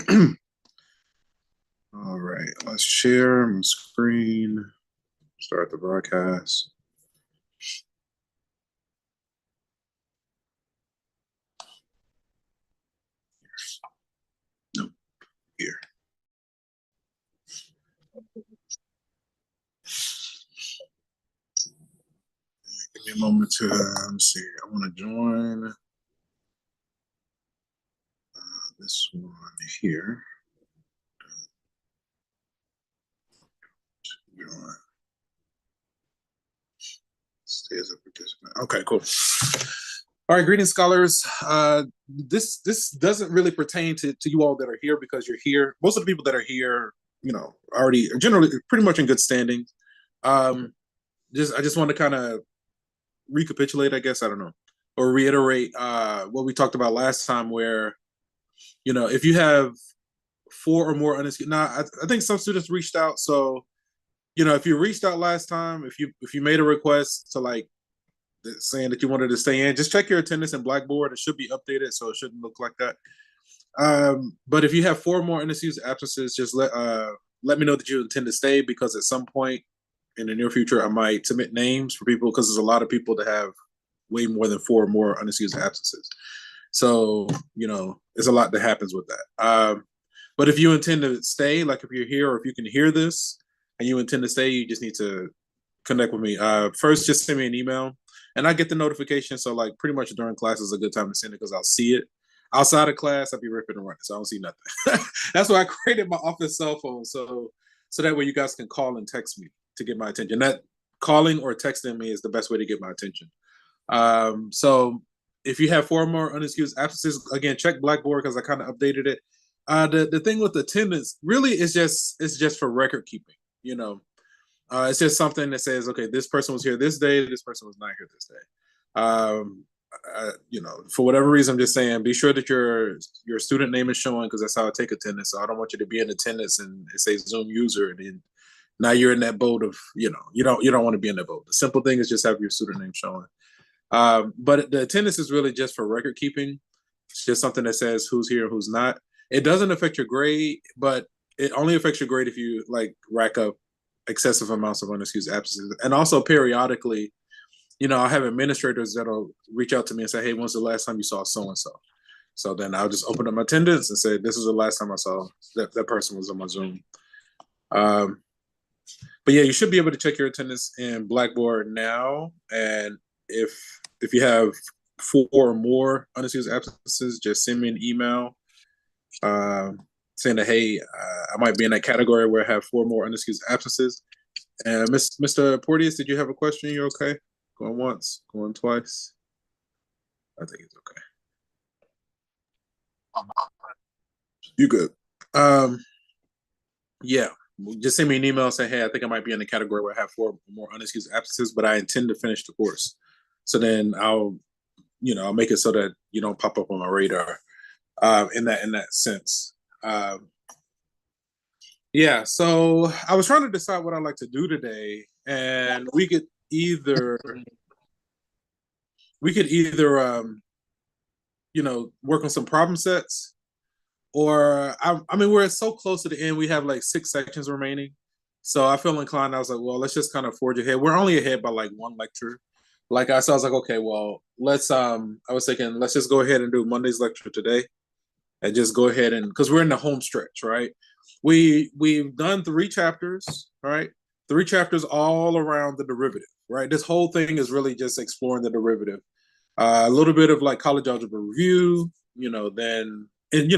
All right, let's share my screen, start the broadcast. Nope, here. Give me a moment to, let's see, I want to join this one here. Stay as a participant. Okay, cool. All right, greetings, scholars. This doesn't really pertain to you all that are here because you're here. Most of the people that are here, already are generally pretty much in good standing. I just want to kind of recapitulate, I guess, I don't know, or reiterate what we talked about last time, where if you have 4 or more unexcused. Now, I think some students reached out, so if you reached out last time, if you made a request to like saying that you wanted to stay in, just check your attendance in Blackboard. It should be updated, so it shouldn't look like that. But if you have 4 more unexcused absences, just let me know that you intend to stay, because at some point in the near future, I might submit names for people, because there's a lot of people that have way more than 4 more unexcused absences. So, there's a lot that happens with that. But if you intend to stay, like if you're here or if you can hear this and you intend to stay, you just need to connect with me. First, just send me an email and I get the notification. So like pretty much during class is a good time to send it, because I'll see it. Outside of class, I'll be ripping and running, so I don't see nothing. That's why I created my office cell phone, so that way you guys can call and text me to get my attention. That calling or texting me is the best way to get my attention. So if you have 4 more unexcused absences, again, check Blackboard, because I kind of updated it. The thing with attendance really is just for record keeping. It's just something that says, okay, this person was here this day, this person was not here this day. For whatever reason, I'm just saying, be sure that your student name is showing, because that's how I take attendance. So I don't want you to be in attendance and it says Zoom user, and then now you're in that boat of, you don't want to be in that boat. The simple thing is just have your student name showing. But the attendance is really just for record keeping. It's just something that says who's here and who's not. It doesn't affect your grade, but it only affects your grade if you like rack up excessive amounts of unexcused absences. And also periodically, I have administrators that'll reach out to me and say, hey, when's the last time you saw so-and-so? So then I'll just open up my attendance and say, this is the last time I saw that person was on my Zoom. But yeah, you should be able to check your attendance in Blackboard now. And if you have 4 or more unexcused absences, just send me an email saying that, hey, I might be in that category where I have 4 more unexcused absences. And Mr. Porteous, did you have a question? You okay? Going once, going twice? I think it's okay. You good? Yeah. Just send me an email saying, hey, I think I might be in the category where I have 4 more unexcused absences, but I intend to finish the course. So then I'll make it so that you don't pop up on my radar in that sense. Yeah, so I was trying to decide what I'd like to do today, and we could either work on some problem sets, or I mean, we're so close to the end. We have like 6 sections remaining, so I feel inclined. I was like, well, let's just kind of forge ahead. We're only ahead by like 1 lecture. So I was like, okay, well, let's. I was thinking, let's just go ahead and do Monday's lecture today, and just go ahead and, because we're in the home stretch, right? We've done 3 chapters, right? 3 chapters all around the derivative, right? This whole thing is really just exploring the derivative. A little bit of like college algebra review, then, and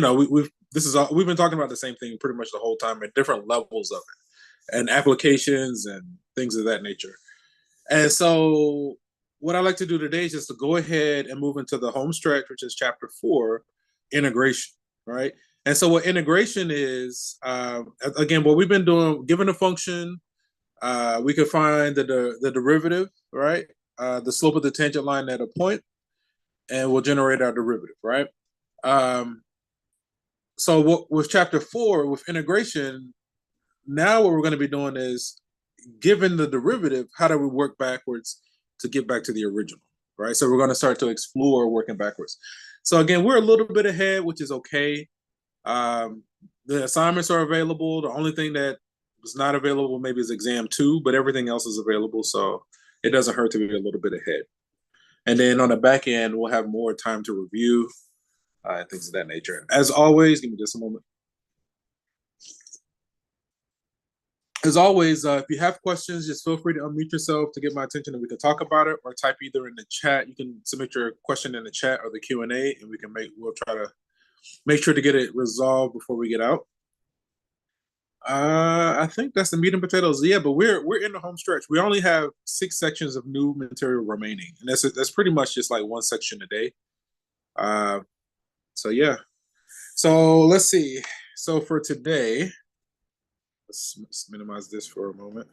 we've been talking about the same thing pretty much the whole time at different levels of it, and applications and things of that nature. And so what I like to do today is just to go ahead and move into the home stretch, which is chapter 4, integration, right? And so what integration is, again, what we've been doing, given a function, we can find the derivative, right? The slope of the tangent line at a point, and we'll generate our derivative, right? So with chapter 4, with integration, now what we're going to be doing is, given the derivative, how do we work backwards to get back to the original, right? So we're going to start to explore working backwards. So again, we're a little bit ahead, which is okay. The assignments are available. The only thing that was not available maybe is exam 2, but everything else is available. So it doesn't hurt to be a little bit ahead. And then on the back end, we'll have more time to review things of that nature. As always, give me just a moment. As always, if you have questions, just feel free to unmute yourself to get my attention and we can talk about it, or type either in the chat. You can submit your question in the chat or the Q&A, and we'll try to make sure to get it resolved before we get out. I think that's the meat and potatoes. Yeah, but we're in the home stretch. We only have 6 sections of new material remaining, and that's pretty much just like 1 section a day. So yeah. So let's see. So for today, let's minimize this for a moment.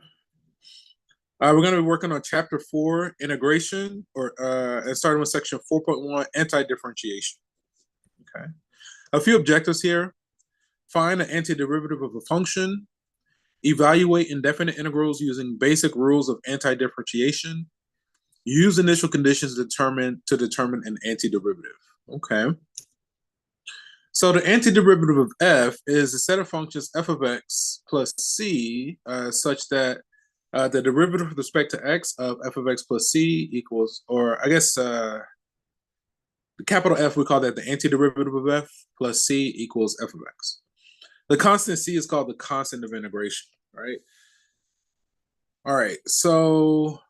We're going to be working on chapter 4, integration, and starting with section 4.1, antidifferentiation. Okay. A few objectives here. Find the antiderivative of a function. Evaluate indefinite integrals using basic rules of antidifferentiation. Use initial conditions to determine an antiderivative. Okay. So the antiderivative of f is a set of functions f of x plus c such that the derivative with respect to x of f of x plus c equals, or I guess the capital F, we call that the antiderivative of f plus c equals f of x. The constant c is called the constant of integration, right? All right, so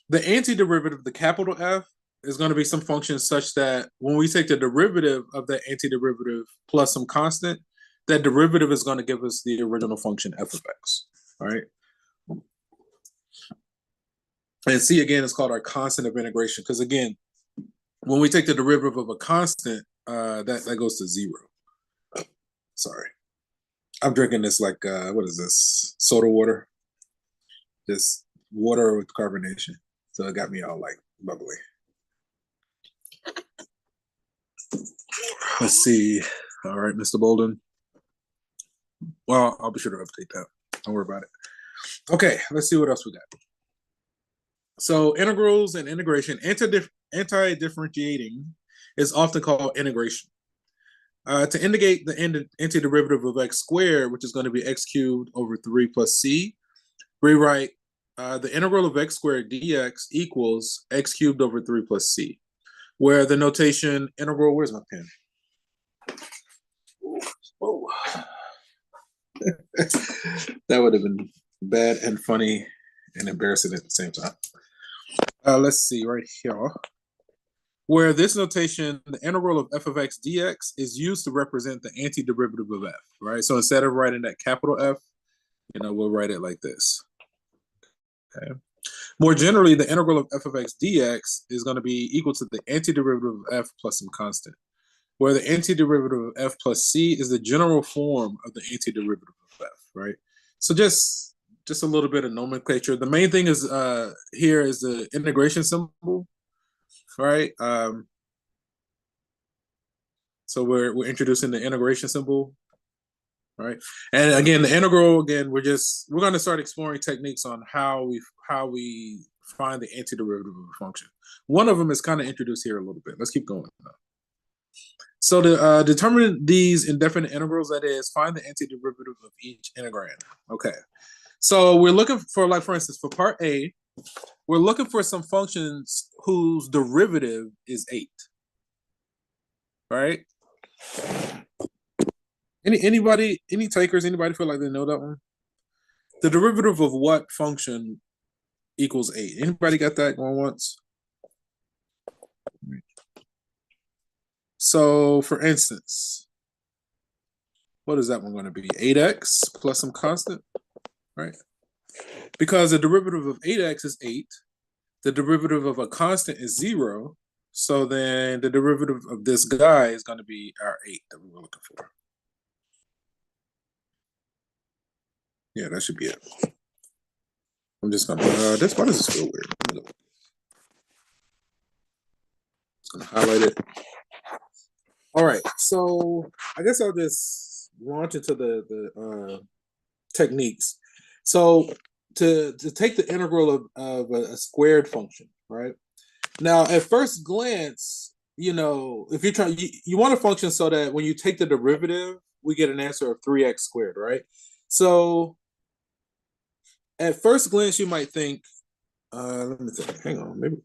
the antiderivative of the capital F is going to be some function such that when we take the derivative of that antiderivative plus some constant, that derivative is going to give us the original function f of x, all right? And c, again, is called our constant of integration because, again, when we take the derivative of a constant, that goes to 0. Sorry. I'm drinking this like, what is this? Soda water. Just water with carbonation. So it got me all like bubbly. Let's see. All right, Mr. Bolden. Well, I'll be sure to update that. Don't worry about it. Okay, let's see what else we got. So integrals and integration, anti-differentiating is often called integration. To indicate the antiderivative of x squared, which is going to be x cubed over 3 plus c, rewrite the integral of x squared dx equals x cubed over 3 plus c, where the notation integral, where's my pen? Oh. That would have been bad and funny and embarrassing at the same time. Let's see right here. Where this notation, the integral of f of x dx, is used to represent the antiderivative of f, right? So instead of writing that capital F, we'll write it like this. Okay. More generally, the integral of f of x dx is going to be equal to the antiderivative of f plus some constant, where the antiderivative of f plus c is the general form of the antiderivative of f, right? So just a little bit of nomenclature. The main thing is here is the integration symbol, right? So we're introducing the integration symbol, right? And again, the integral, again, we're going to start exploring techniques on how we find the antiderivative of a function. One of them is kind of introduced here a little bit. Let's keep going now. So to determine these indefinite integrals, that is, find the antiderivative of each integrand. Okay. So we're looking for, like, for instance, for part A, we're looking for some functions whose derivative is 8. Right? Any takers? Anybody feel like they know that one? The derivative of what function equals 8? Anybody got that going once? So, for instance, what is that one going to be? 8x plus some constant, right? Because the derivative of 8x is 8. The derivative of a constant is 0. So then the derivative of this guy is going to be our 8 that we were looking for. Yeah, that should be it. I'm just going to, why does this feel weird? Just going to highlight it. All right, so I guess I'll just launch into the techniques. So to take the integral of a squared function, right? Now, at first glance, you know, if you're trying, you want to function so that when you take the derivative, we get an answer of 3x squared, right? So at first glance, you might think, let me think, hang on, maybe.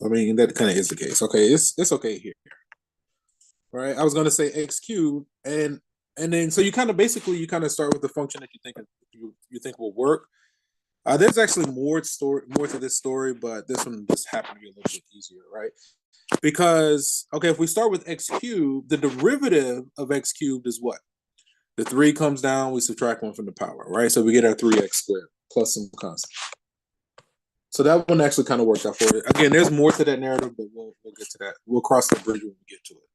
I mean, that kind of is the case. Okay, it's okay here, right? I was gonna say x cubed, and then so you kind of basically you kind of start with the function that you think will work. There's actually more to this story, but this one just happened to be a little bit easier, right? Because okay, if we start with x cubed, the derivative of x cubed is what? The 3 comes down, we subtract 1 from the power, right? So we get our 3x squared plus some constant. So that one actually kind of worked out for it. Again, there's more to that narrative, but we'll get to that. We'll cross the bridge when we get to it.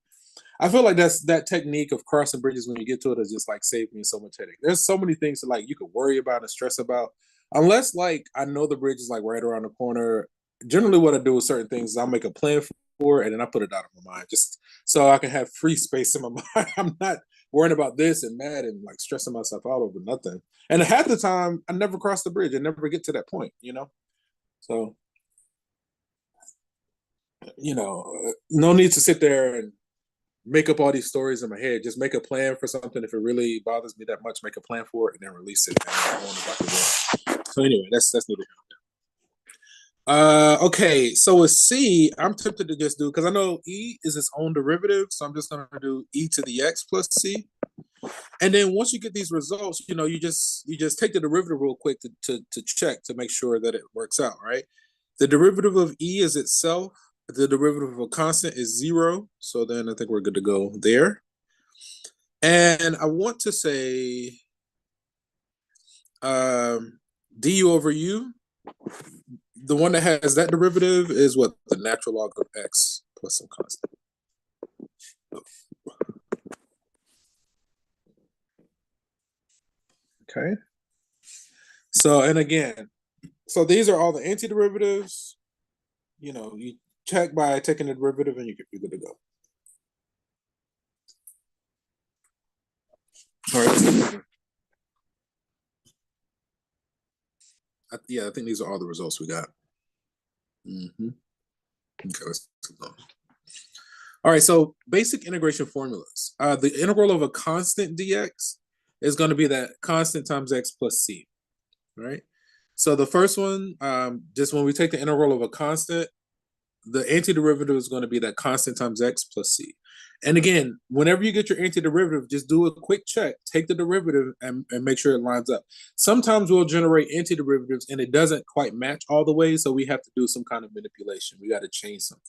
I feel like that technique of crossing bridges when you get to it is just like saved me so much headache. There's so many things that like you could worry about and stress about. Unless like I know the bridge is like right around the corner. Generally, what I do with certain things is I'll make a plan for it and then I put it out of my mind just so I can have free space in my mind. I'm not worrying about this and that and like stressing myself out over nothing. And half the time, I never cross the bridge. I never get to that point, you know? So, you know, no need to sit there and make up all these stories in my head. Just make a plan for something. If it really bothers me that much, make a plan for it and then release it. So anyway, that's neither here nor there. Okay, so with C, I'm tempted to just do because I know E is its own derivative, so I'm just gonna do E to the X plus C. And then once you get these results, you know, you just take the derivative real quick to check to make sure that it works out, right? The derivative of E is itself. The derivative of a constant is 0. So then I think we're good to go there. And I want to say du over u, the one that has that derivative is what? The natural log of x plus some constant. Okay. So, and again, so these are all the antiderivatives. You know, you check by taking the derivative and you're good to go. All right. Yeah, I think these are all the results we got. Mm-hmm. Okay, let's keep going. All right, so basic integration formulas. The integral of a constant dx is going to be that constant times x plus c, right? So the first one, just when we take the integral of a constant, the antiderivative is going to be that constant times x plus c. And again, whenever you get your antiderivative, just do a quick check, take the derivative and make sure it lines up. Sometimes we'll generate antiderivatives and it doesn't quite match all the way, so we have to do some kind of manipulation. We got to change something.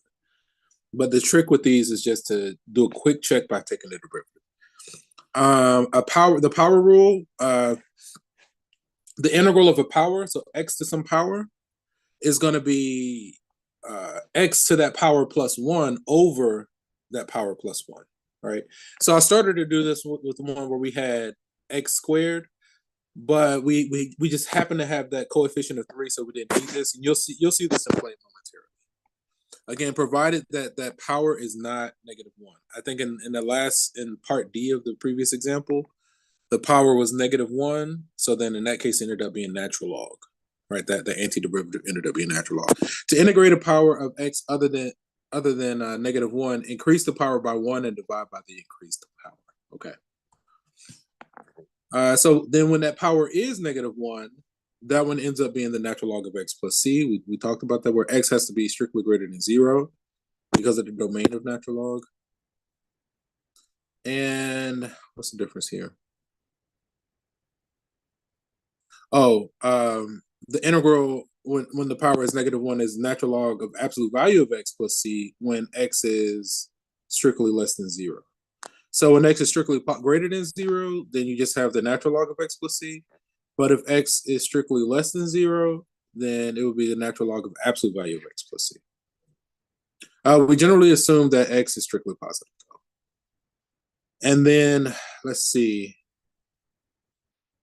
But the trick with these is just to do a quick check by taking the derivative. The power rule, the integral of a power, so x to some power, is going to be x to that power plus 1 over that power plus 1, right? So I started to do this with one where we had x squared, but we just happen to have that coefficient of 3, so we didn't need this. And you'll see this in play momentarily. Again, provided that power is not -1. I think in part D of the previous example, the power was -1. So then in that case, it ended up being natural log, right? That the antiderivative ended up being natural log. To integrate a power of x other than -1, increase the power by 1 and divide by the increased power. Okay. So then when that power is -1, that one ends up being the natural log of x plus c. We talked about that, where x has to be strictly greater than 0 because of the domain of natural log. And what's the difference here? Oh, the integral when the power is -1 is natural log of absolute value of x plus c when x is strictly less than 0. So when x is strictly greater than 0, then you just have the natural log of x plus c. But if x is strictly less than 0, then it would be the natural log of absolute value of x plus c. We generally assume that x is strictly positive. And then, let's see.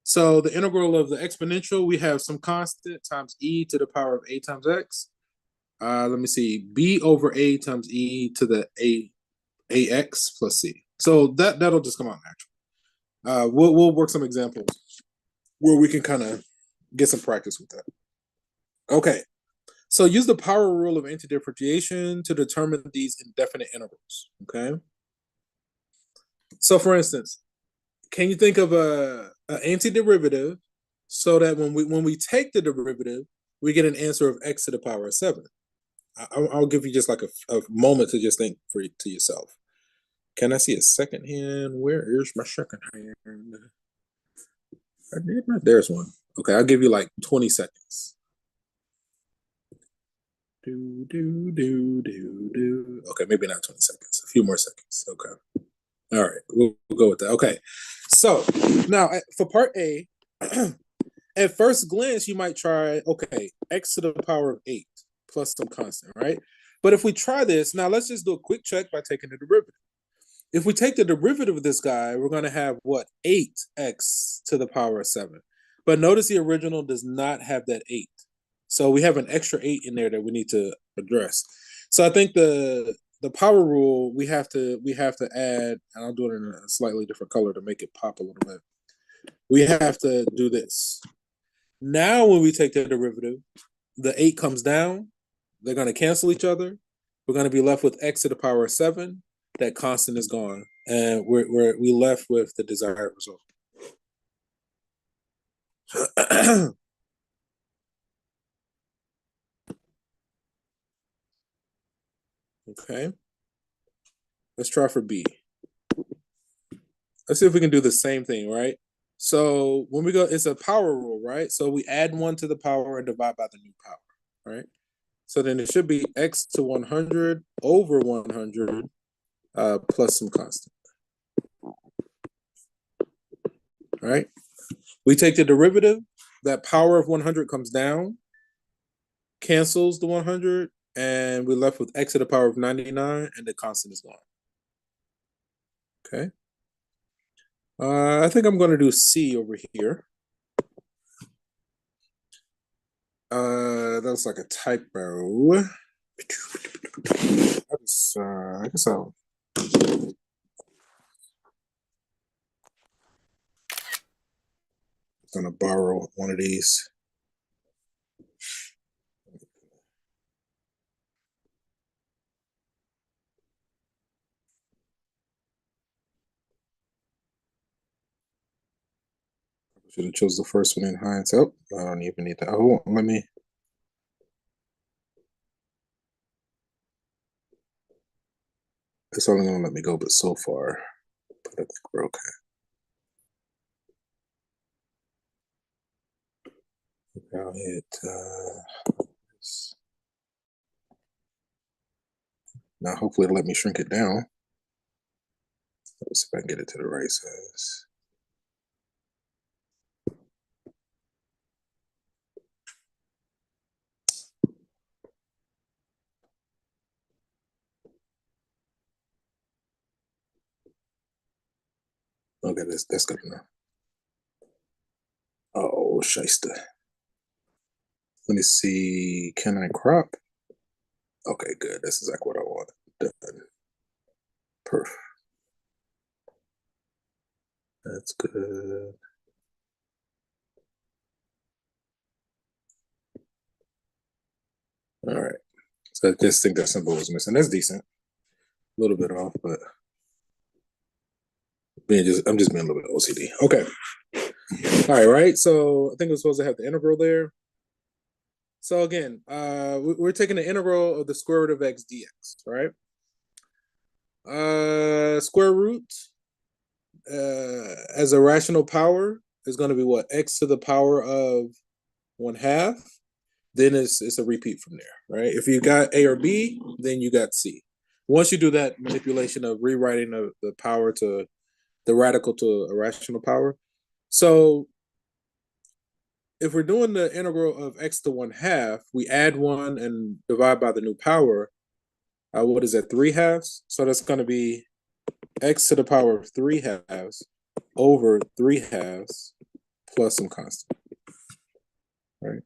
So the integral of the exponential, we have some constant times e to the power of a times x. Let me see, b over a times e to the ax plus c. So that'll just come out natural. We'll work some examples where we can kind of get some practice with that. Okay, So use the power rule of antidifferentiation to determine these indefinite integrals, okay? So for instance, can you think of an antiderivative so that when we take the derivative, we get an answer of x to the power of 7? I'll give you just like a moment to just think to yourself. Can I see a second hand? Where is my second hand? There's one. Okay, I'll give you like 20 seconds. Okay, maybe not 20 seconds. A few more seconds. Okay. All right, we'll go with that. Okay, so now for part A, at first glance, you might try, okay, x to the power of 8 plus some constant, right? But if we try this, now let's just do a quick check by taking the derivative. If we take the derivative of this guy, we're going to have what? 8x to the power of 7. But notice the original does not have that 8. So we have an extra 8 in there that we need to address. So I think the power rule we have to add, and I'll do it in a slightly different color to make it pop a little bit. We have to do this. Now when we take the derivative, the 8 comes down. They're going to cancel each other. We're going to be left with x to the power of 7. That constant is gone, and we left with the desired result. Okay, let's try for B. Let's see if we can do the same thing, right? So when we go, it's a power rule, right? So we add 1 to the power and divide by the new power, right? So then it should be x to 100 over 100 plus some constant. All right. We take the derivative. That power of 100 comes down, cancels the 100, and we're left with x to the power of 99, and the constant is gone. Okay. I think I'm going to do C over here. That's like a typo. I guess I'll. I'm going to borrow one of these. Should have chose the first one in hindsight. Oh, I don't even need that. Oh, let me. It's only going to let me go, but so far, but I think we're okay. I'll hit this. Now, hopefully, it'll let me shrink it down. Let's see if I can get it to the right size. Okay, that's good enough. Oh, shyster. Let me see. Can I crop? Okay, good. That's exactly what I want. Done. Perf. That's good. All right. So I just think that symbol was missing. That's decent. A little bit off, but I'm just being a little bit OCD. Okay. All right, right. So I think we're supposed to have the integral there. So again, we're taking the integral of the square root of x dx, right? Square root as a rational power is going to be what? X to the power of 1/2. Then it's a repeat from there, right? If you got A or B, then you got C. Once you do that manipulation of rewriting the power to the radical to a rational power. So if we're doing the integral of x to 1/2, we add 1 and divide by the new power. What is that, 3/2? So that's going to be x to the power of 3/2 over 3/2 plus some constant, right?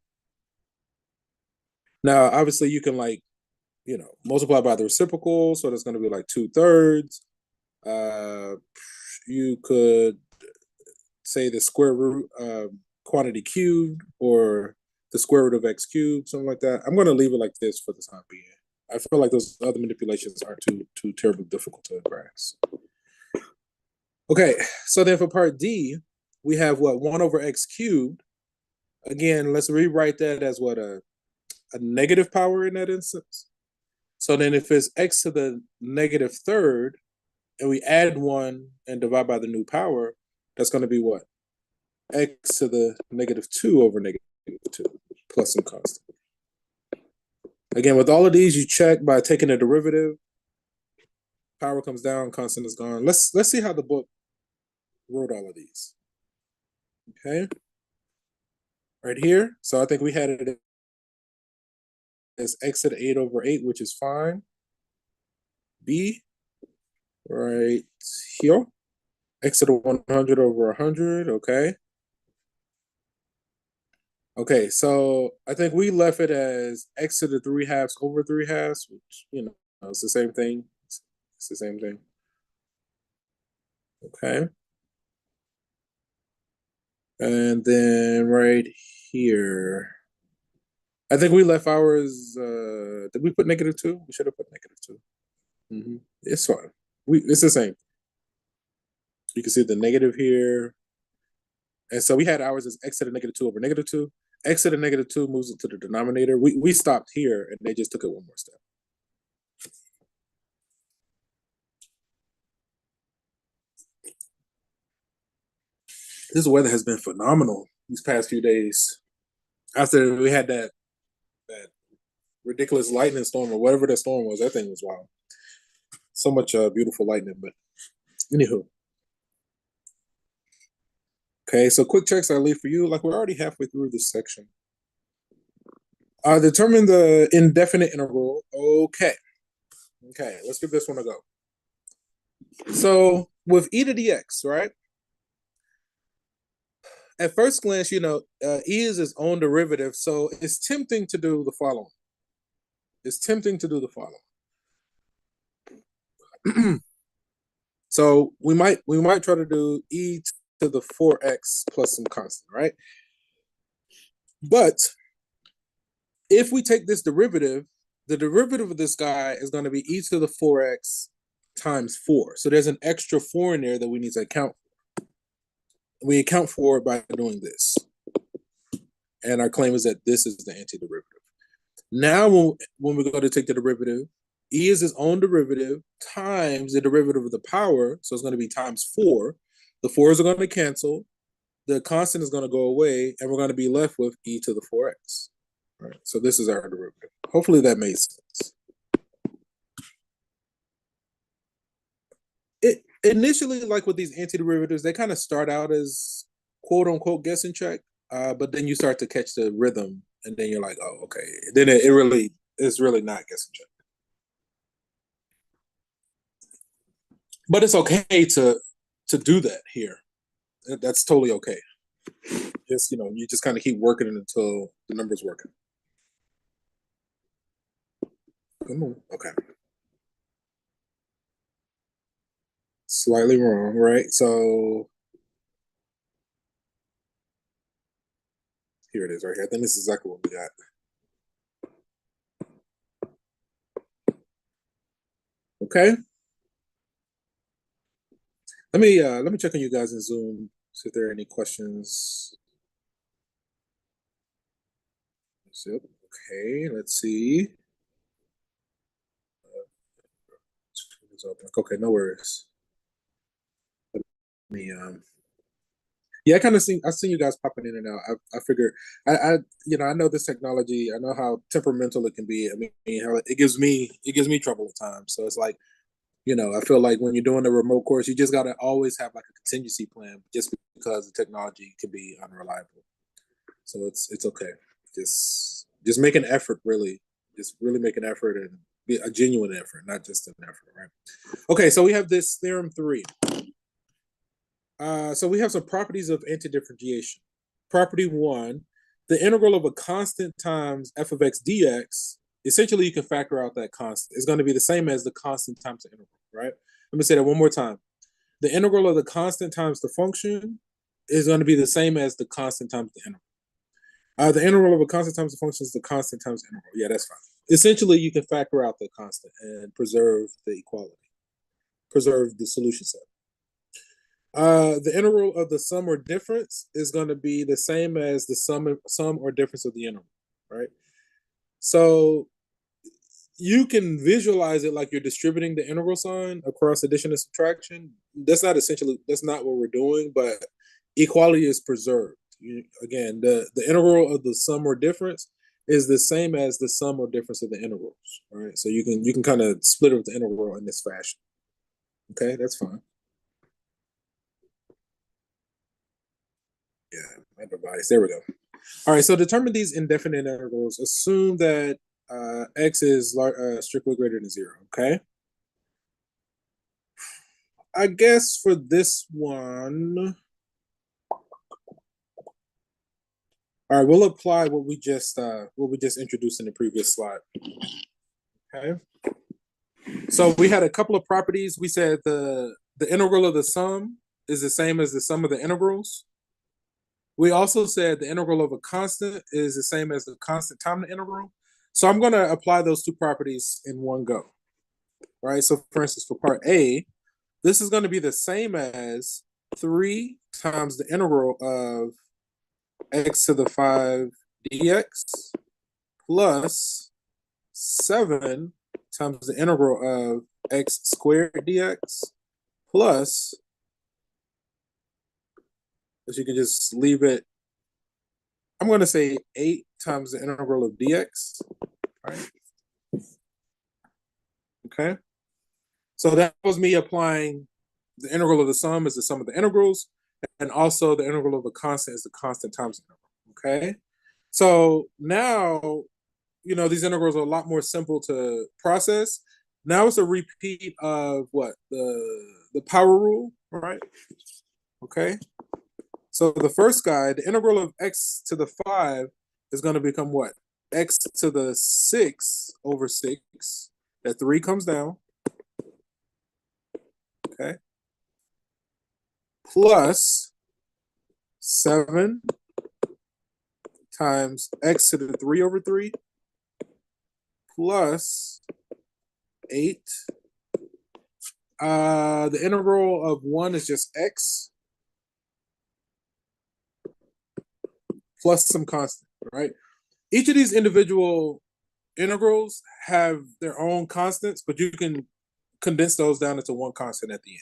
Now, obviously, you can multiply by the reciprocal, so that's going to be like 2/3. You could say the square root quantity cubed, or the square root of x cubed, something like that. I'm going to leave it like this for the time being. I feel like those other manipulations aren't too terribly difficult to grasp. Okay, so then for part D, we have what, 1 over x cubed. Again, let's rewrite that as what, a negative power in that instance. So then if it's x to the negative third, and we add 1 and divide by the new power, that's going to be what? X to the negative 2 over negative 2 plus some constant. Again, with all of these, you check by taking a derivative. Power comes down, constant is gone. Let's see how the book wrote all of these. Okay. Right here. So I think we had it as x to the 8 over 8, which is fine. B, right here. X to the 100 over 100, okay. Okay, so I think we left it as x to the 3/2 over 3/2, which, you know, it's the same thing. It's the same thing. Okay. And then right here, I think we left ours, did we put -2? We should have put -2. It's fine. It's the same. You can see the negative here. And so we had ours as x to the -2 over -2. X to the -2 moves it to the denominator. We stopped here and they just took it one more step. This weather has been phenomenal these past few days. After we had that ridiculous lightning storm or whatever that storm was, that thing was wild. So much beautiful lightning, but anywho. Okay, so quick checks I leave for you. Like, we're already halfway through this section. Determine the indefinite integral. Okay, let's give this one a go. So with e to the x, right? At first glance, you know, e is its own derivative, so it's tempting to do the following. So we might try to do e to the 4x plus some constant, right? But if we take this derivative, the derivative of this guy is going to be e to the 4x times 4. So there's an extra 4 in there that we need to account for. We account for it by doing this. And our claim is that this is the antiderivative. Now, when we go to take the derivative, e is its own derivative times the derivative of the power. So it's going to be times 4. The 4s are going to cancel. The constant is going to go away, and we're going to be left with e to the 4x. All right, so this is our derivative. Hopefully that made sense. It initially, like with these antiderivatives, they kind of start out as quote unquote guessing check, but then you start to catch the rhythm, and then you're like, oh, okay. Then it's really not guessing check. But it's okay to do that here. That's totally okay. Just, you know, you just kind of keep working it until the number's working. Okay. Slightly wrong, right? So here it is right here. I think this is exactly what we got. Okay. Let me check on you guys in Zoom, see if there are any questions. Okay, let's see. Okay, no worries. Let me yeah, I seen you guys popping in and out. I figured I know this technology. I know how temperamental it can be. I mean, how it gives me trouble at times. So it's like, you know, I feel like when you're doing a remote course, you just gotta always have like a contingency plan, just because the technology can be unreliable. So it's okay. Just make an effort, really. Just really make an effort and be a genuine effort, not just an effort, right? Okay, so we have this theorem 3. So we have some properties of antidifferentiation. Property 1, the integral of a constant times f of x dx, essentially you can factor out that constant. It's going to be the same as the constant times the integral, right? Let me say that one more time. The integral of the constant times the function is going to be the same as the constant times the integral. The integral of a constant times the function is the constant times the integral. Yeah, that's fine. Essentially, you can factor out the constant and preserve the equality, preserve the solution set. The integral of the sum or difference is going to be the same as the sum or difference of the integral, right? So you can visualize it like you're distributing the integral sign across addition and subtraction. That's not what we're doing, but equality is preserved. Again, the integral of the sum or difference is the same as the sum or difference of the integrals. All right, so you can kind of split it with the integral in this fashion. Okay, that's fine. Yeah, my device. There we go. All right, so determine these indefinite integrals. Assume that x is strictly greater than 0. Okay. I guess for this one, all right, we'll apply what we just introduced in the previous slide. Okay. So we had a couple of properties. We said the integral of the sum is the same as the sum of the integrals. We also said the integral of a constant is the same as the constant time the integral. So I'm going to apply those two properties in one go. All right. So for instance, for part A, this is going to be the same as 3 times the integral of x to the 5 dx plus 7 times the integral of x squared dx plus, as you can just leave it, I'm going to say 8 times the integral of dx. All right. Okay. So that was me applying the integral of the sum is the sum of the integrals, and also the integral of a constant is the constant times the integral. Okay. So now, these integrals are a lot more simple to process. Now it's a repeat of what? The power rule, all right? Okay. So the first guy, the integral of x to the 5 is going to become what? X to the 6 over 6. That 3 comes down. Okay. Plus 7 times x to the 3 over 3 plus 8. The integral of 1 is just x plus some constant, right? Each of these individual integrals have their own constants, but you can condense those down into one constant at the end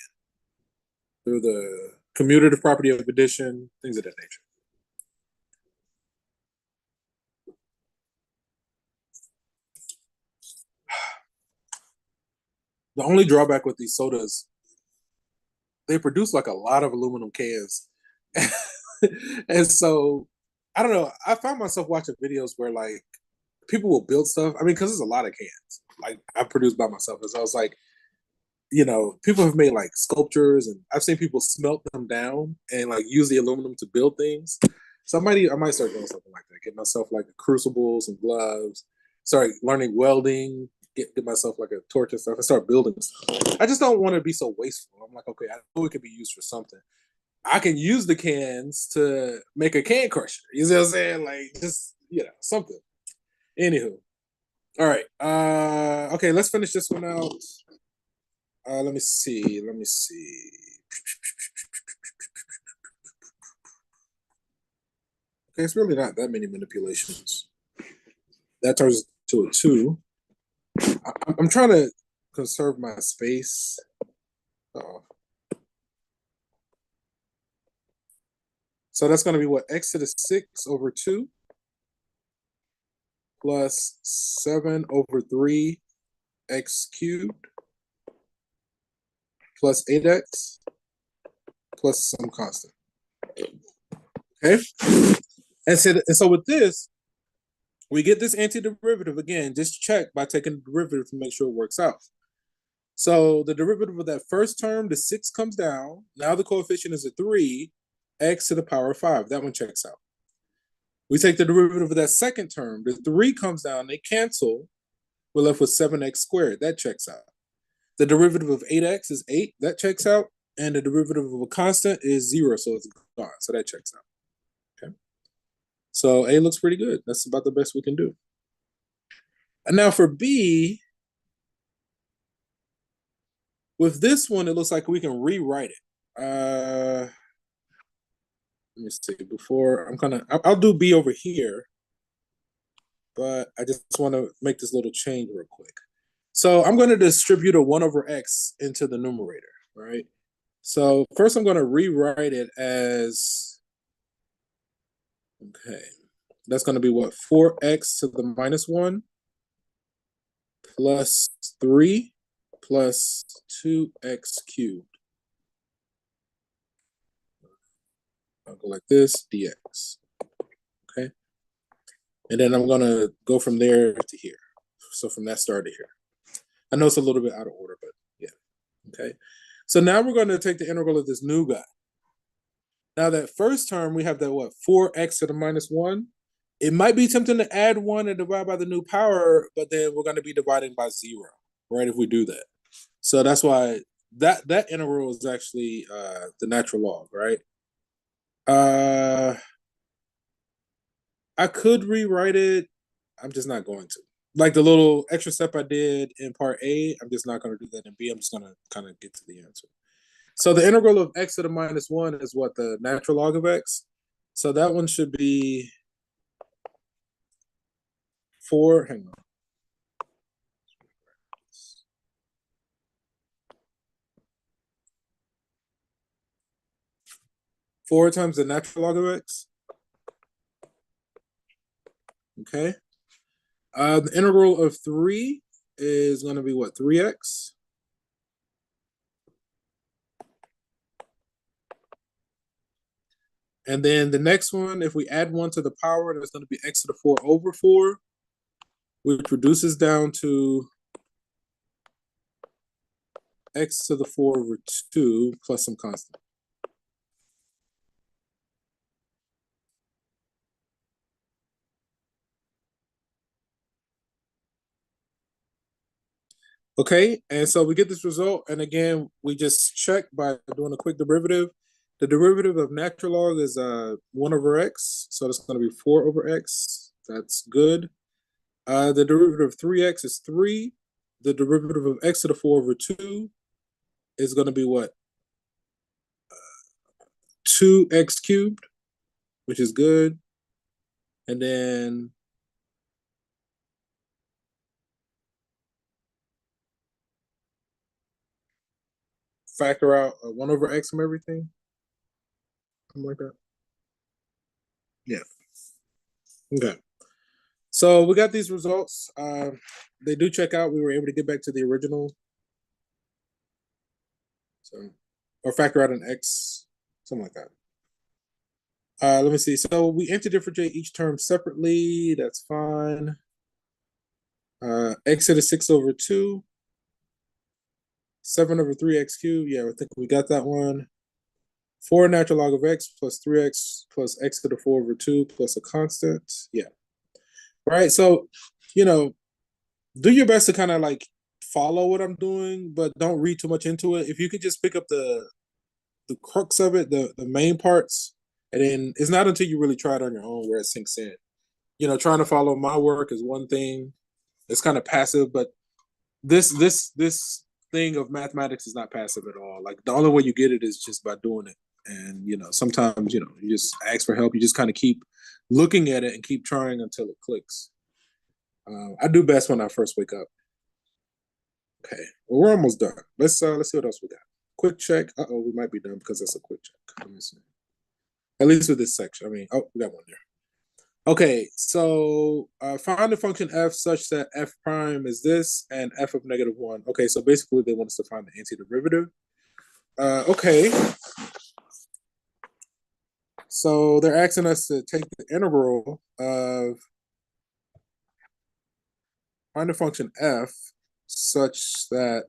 through the commutative property of addition, things of that nature. The only drawback with these sodas, they produce like a lot of aluminum cans. And so, I don't know, I found myself watching videos where like people will build stuff. I mean, because there's a lot of cans like I produced by myself. And so I was like, people have made like sculptures, and I've seen people smelt them down and like use the aluminum to build things. So I might start doing something like that. Get myself like crucibles and gloves. Start learning welding. Get myself like a torch and stuff and start building stuff. I just don't want to be so wasteful. I'm like, okay, I know it could be used for something. I can use the cans to make a can crusher. You see what I'm saying? Like just something. Anywho, all right. Okay, let's finish this one out. Let me see. Okay, it's really not that many manipulations. That turns to a 2. I'm trying to conserve my space. Uh-oh. So that's going to be what? X to the 6 over 2 plus 7 over 3 x cubed plus 8x plus some constant. Okay? And so with this, we get this antiderivative again. Just check by taking the derivative to make sure it works out. So the derivative of that first term, the 6 comes down. Now the coefficient is a 3, x to the power of 5. That one checks out. We take the derivative of that second term. The 3 comes down. They cancel. We're left with 7x squared. That checks out. The derivative of 8x is 8. That checks out. And the derivative of a constant is 0, so it's gone. So that checks out. Okay. So A looks pretty good. That's about the best we can do. And now for B, with this one, it looks like we can rewrite it. Let me see. Before I'll do B over here, but I just want to make this little change real quick. So I'm going to distribute a 1 over x into the numerator, right? So first I'm going to rewrite it as, okay, that's going to be what? 4x to the minus 1 plus 3 plus 2x cubed. I'll go like this, dx. Okay. And then I'm going to go from there to here. So from that star to here. I know it's a little bit out of order, but yeah. Okay. So now we're going to take the integral of this new guy. Now that first term, we have that what? 4x to the minus 1. It might be tempting to add 1 and divide by the new power, but then we're going to be dividing by 0, right, if we do that. So that's why that integral is actually the natural log, right? I could rewrite it. I'm just not going to. Like the little extra step I did in part A, I'm just not going to do that in B. I'm just going to kind of get to the answer. So the integral of x to the minus 1 is what? The natural log of x. So that one should be 4. Hang on. 4 times the natural log of x. Okay. The integral of 3 is going to be what? 3x. And then the next one, if we add 1 to the power, that's going to be x to the 4 over 4, which reduces down to x to the 4 over 2 plus some constant. Okay, and so we get this result, and again, we just check by doing a quick derivative. The derivative of natural log is 1 over x, so that's going to be 4 over x. That's good. The derivative of 3x is 3. The derivative of x to the 4 over 2 is going to be what? 2x cubed, which is good. And then factor out 1 over x from everything. Something like that. Yeah. Okay. So we got these results. They do check out. We were able to get back to the original. So, or factor out an x, something like that. Let me see. So we antidifferentiate each term separately. That's fine. X to the 6 over 2. 7 over 3x cubed. Yeah, I think we got that one. 4 natural log of x plus 3x plus x to the 4 over 2 plus a constant. Yeah. Right. So, do your best to kind of like follow what I'm doing, but don't read too much into it. If you could just pick up the crux of it, the main parts, and then it's not until you really try it on your own where it sinks in. Trying to follow my work is one thing. It's kind of passive, but this thing of mathematics is not passive at all. Like the only way you get it is just by doing it. And sometimes you just ask for help. You just kind of keep looking at it and keep trying until it clicks. I do best when I first wake up. Okay, well, we're almost done. Let's see what else we got. Quick check. We might be done because that's a quick check. Let me see. At least with this section. We got one there. Okay, so find the function f such that f prime is this and f of -1. Okay, so basically they want us to find the antiderivative. Okay. So they're asking us to take the integral of find the function f such that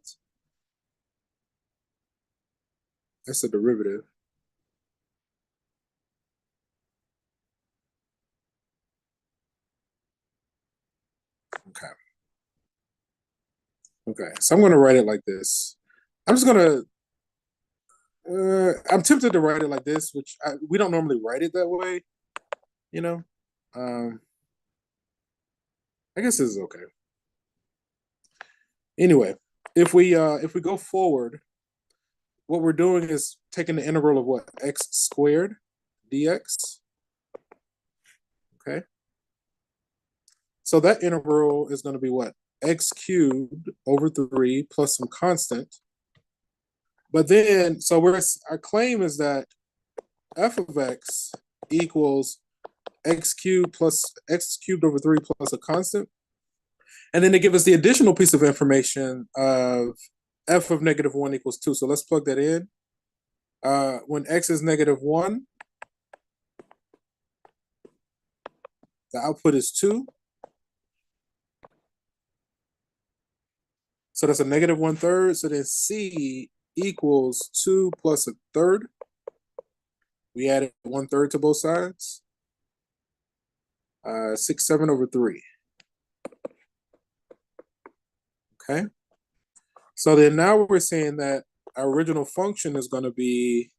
that's a derivative. Okay. Okay, so I'm going to write it like this. I'm just going to, I'm tempted to write it like this, which we don't normally write it that way, I guess this is okay. Anyway, if we go forward, what we're doing is taking the integral of what? X squared dx. Okay. So that integral is going to be what? X cubed over 3 plus some constant. But then, so our claim is that f of x equals x cubed over 3 plus a constant. And then they give us the additional piece of information of f of -1 equals 2. So let's plug that in. When x is -1, the output is 2. So that's a -1/3. So then c equals 2 plus a third. We added 1/3 to both sides. 6/7 over 3. Okay. So then now we're saying that our original function is going to be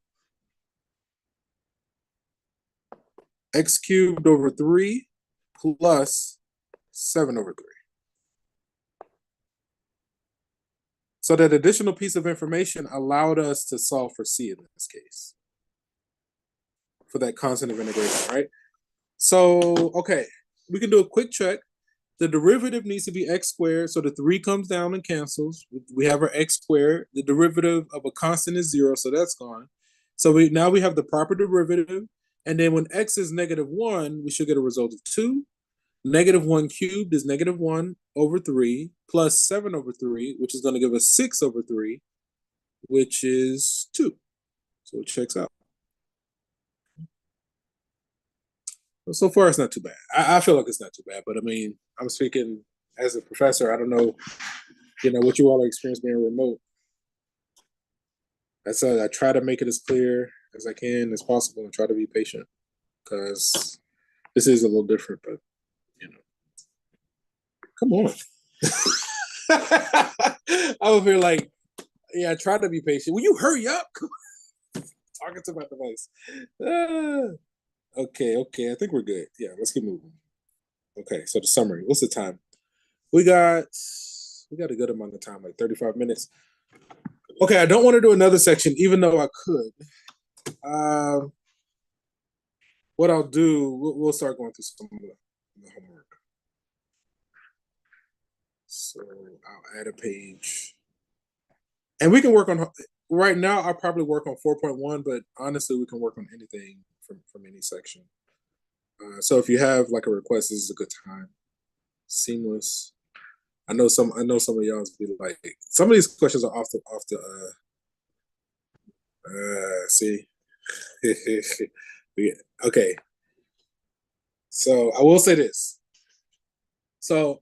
x cubed over 3 plus 7 over 3. So that additional piece of information allowed us to solve for c in this case, for that constant of integration, right? So, okay, we can do a quick check. The derivative needs to be x squared, so the 3 comes down and cancels. We have our x squared. The derivative of a constant is 0, so that's gone. So now we have the proper derivative, and then when x is -1, we should get a result of 2. -1 cubed is -1 over 3 plus 7 over 3, which is going to give us 6 over 3, which is 2. So it checks out. So far, it's not too bad. I feel like it's not too bad, but I mean, I'm speaking as a professor. I don't know, what you all are experiencing being remote. That's I try to make it as clear as I can as possible and try to be patient because this is a little different, but come on. I would feel like, yeah, try to be patient. Will you hurry up? Talking to my device. Okay. I think we're good. Yeah, let's keep moving. Okay, so the summary. What's the time? We got a good amount of time, like 35 minutes. Okay, I don't want to do another section, even though I could. What I'll do, we'll start going through some of the homework. So I'll add a page. And we can work on, right now, I'll probably work on 4.1, but honestly, we can work on anything from any section. So if you have like a request, this is a good time. Seamless. I know some of y'all's be like, some of these questions are off the see. Okay. So I will say this. So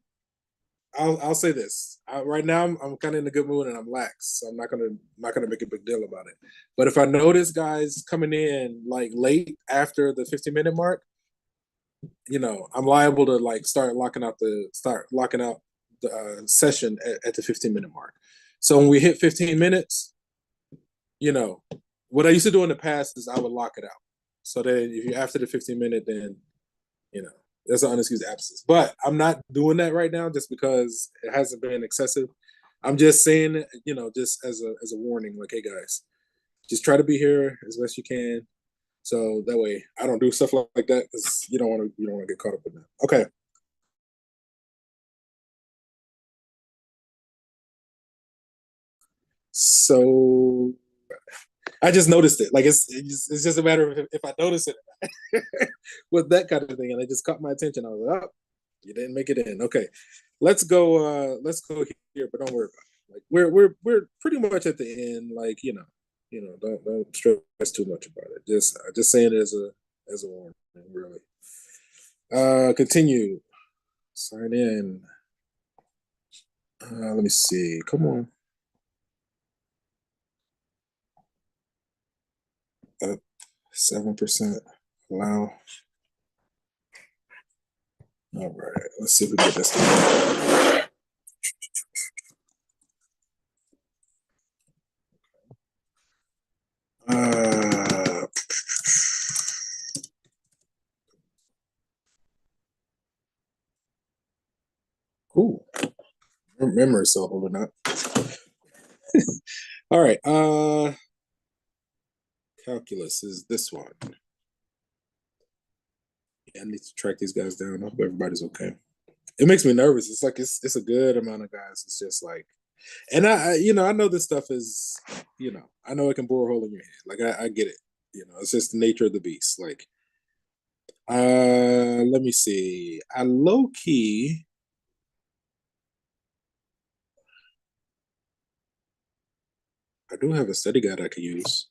I'll say this. Right now I'm kind of in a good mood and I'm lax, so I'm not gonna make a big deal about it. But if I notice guys coming in like late after the 15-minute mark, I'm liable to like start locking out the session at the 15-minute mark. So when we hit 15 minutes, what I used to do in the past is I would lock it out. So then if you're after the 15-minute, then that's an unexcused absence. But I'm not doing that right now just because it hasn't been excessive. I'm just saying, just as a warning, like, hey guys, just try to be here as best you can. So that way I don't do stuff like that because you don't want to get caught up in that. Okay. So I just noticed it. Like it's just a matter of if I notice it with that kind of thing, and it just caught my attention. I was like, oh, you didn't make it in. Okay, let's go here, but don't worry about it. Like we're pretty much at the end. Like don't stress too much about it. Just saying it as a warning, really. Continue. Sign in. Let me see. Come on. 7%. Allow. All right. Let's see if we get this done. Ooh, my memory's so holding up. All right. Calculus is this one. Yeah, I need to track these guys down. I hope everybody's okay. It makes me nervous. It's like it's a good amount of guys. It's just like, and I know this stuff is, I know it can bore a hole in your head. Like I get it. It's just the nature of the beast. Like, let me see. I low key. I do have a study guide I can use.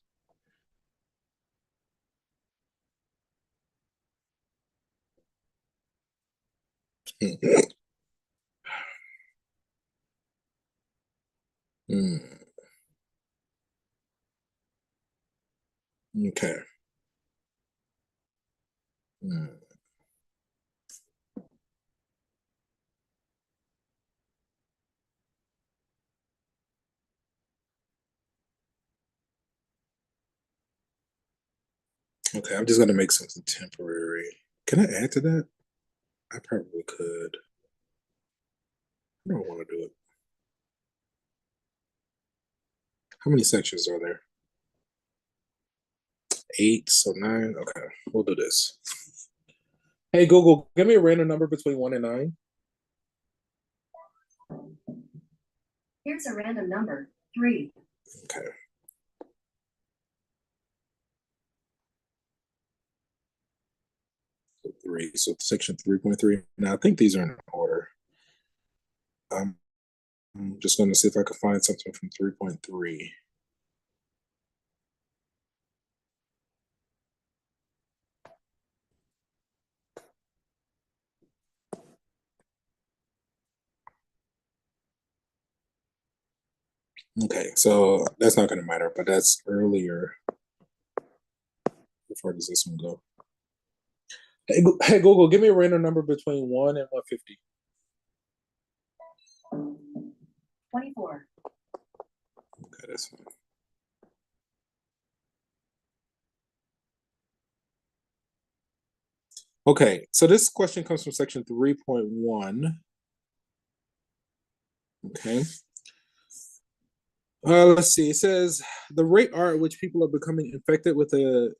Hmm. Okay. Hmm. Okay, I'm just gonna make something temporary. Can I add to that? I probably could. I don't want to do it. How many sections are there? 8, so 9. Okay, we'll do this. Hey Google, give me a random number between 1 and 9. Here's a random number, 3. Okay. So 3. So section 3.3. Now I think these are in order. I'm just going to see if I can find something from 3.3. Okay, so that's not going to matter, but that's earlier. How far does this one go? Hey Google, give me a random number between 1 and 150. 24. Okay, that's fine. Okay, so this question comes from section 3.1. Okay. Let's see. It says the rate R at which people are becoming infected with a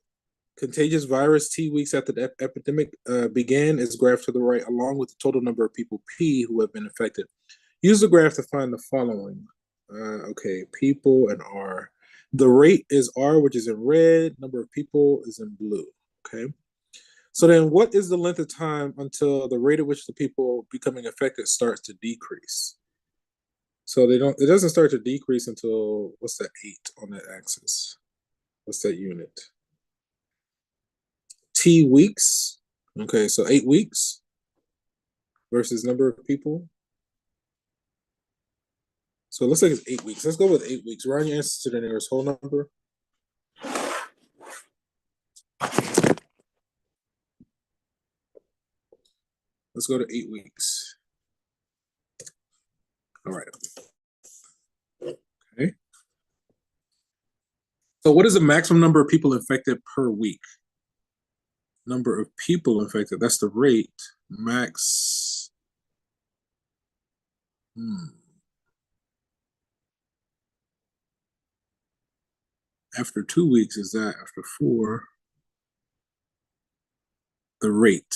contagious virus T weeks after the epidemic began is graphed to the right, along with the total number of people P who have been infected. Use the graph to find the following. Okay, people and R. The rate is R, which is in red. Number of people is in blue. Okay. So then, what is the length of time until the rate at which the people becoming infected starts to decrease? So they don't. It doesn't start to decrease until what's that 8 on that axis? What's that unit? T weeks. Okay, so 8 weeks versus number of people. So it looks like it's 8 weeks. Let's go with 8 weeks. Round your answer to the nearest whole number. Let's go to 8 weeks. All right. Okay. So what is the maximum number of people infected per week? Number of people infected. That's the rate. Max. After 2 weeks is that? After 4, the rate.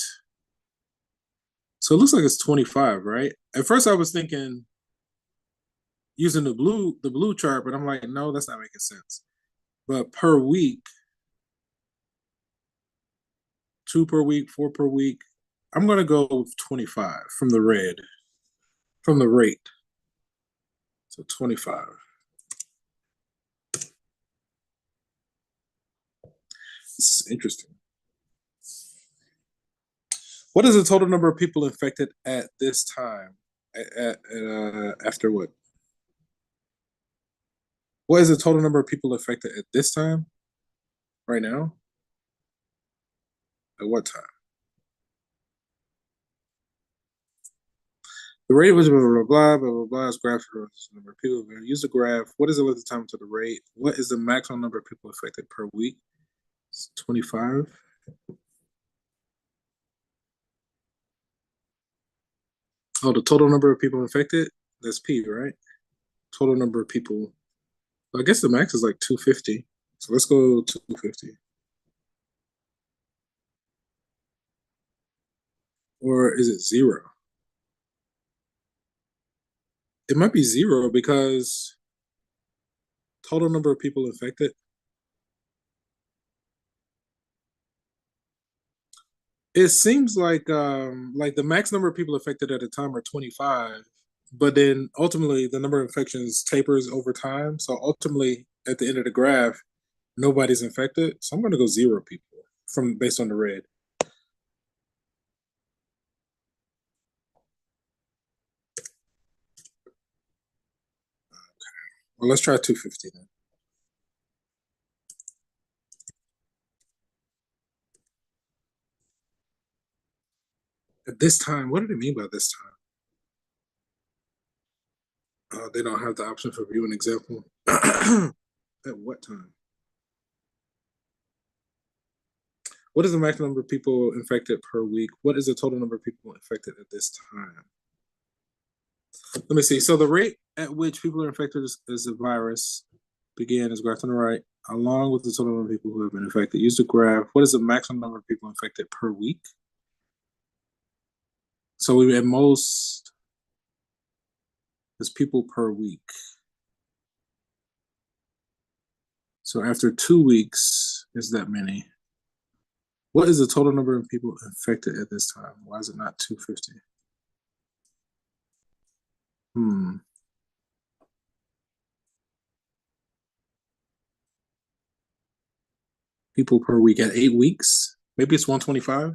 So it looks like it's 25, right? At first I was thinking using the blue chart, but I'm like, no, that's not making sense. But per week, 2 per week, 4 per week, I'm gonna go with 25 from the red, from the rate. So 25. It's interesting. What is the total number of people infected at this time? After what? What is the total number of people affected at this time? Right now? At what time? The rate was blah, blah, blah, blah, blah, blah. Is graph for the number of people. Use the graph. What is the length of time to the rate? What is the maximum number of people affected per week? It's 25. Oh, the total number of people infected? That's P, right? Total number of people. I guess the max is like 250. So let's go 250. Or is it 0? It might be 0 because total number of people infected. It seems like the max number of people affected at a time are 25, but then ultimately the number of infections tapers over time. So ultimately at the end of the graph, nobody's infected. So I'm gonna go 0 people from based on the red. Well, let's try 250 then. At this time, what do they mean by this time? They don't have the option for view an example. At what time? What is the maximum number of people infected per week? What is the total number of people infected at this time? Let me see. So the rate at which people are infected is a virus began is graphed on the right, along with the total number of people who have been infected. Use the graph. What is the maximum number of people infected per week? So we at most is people per week. So after 2 weeks is that many. What is the total number of people infected at this time? Why is it not 250? People per week at 8 weeks? Maybe it's 125?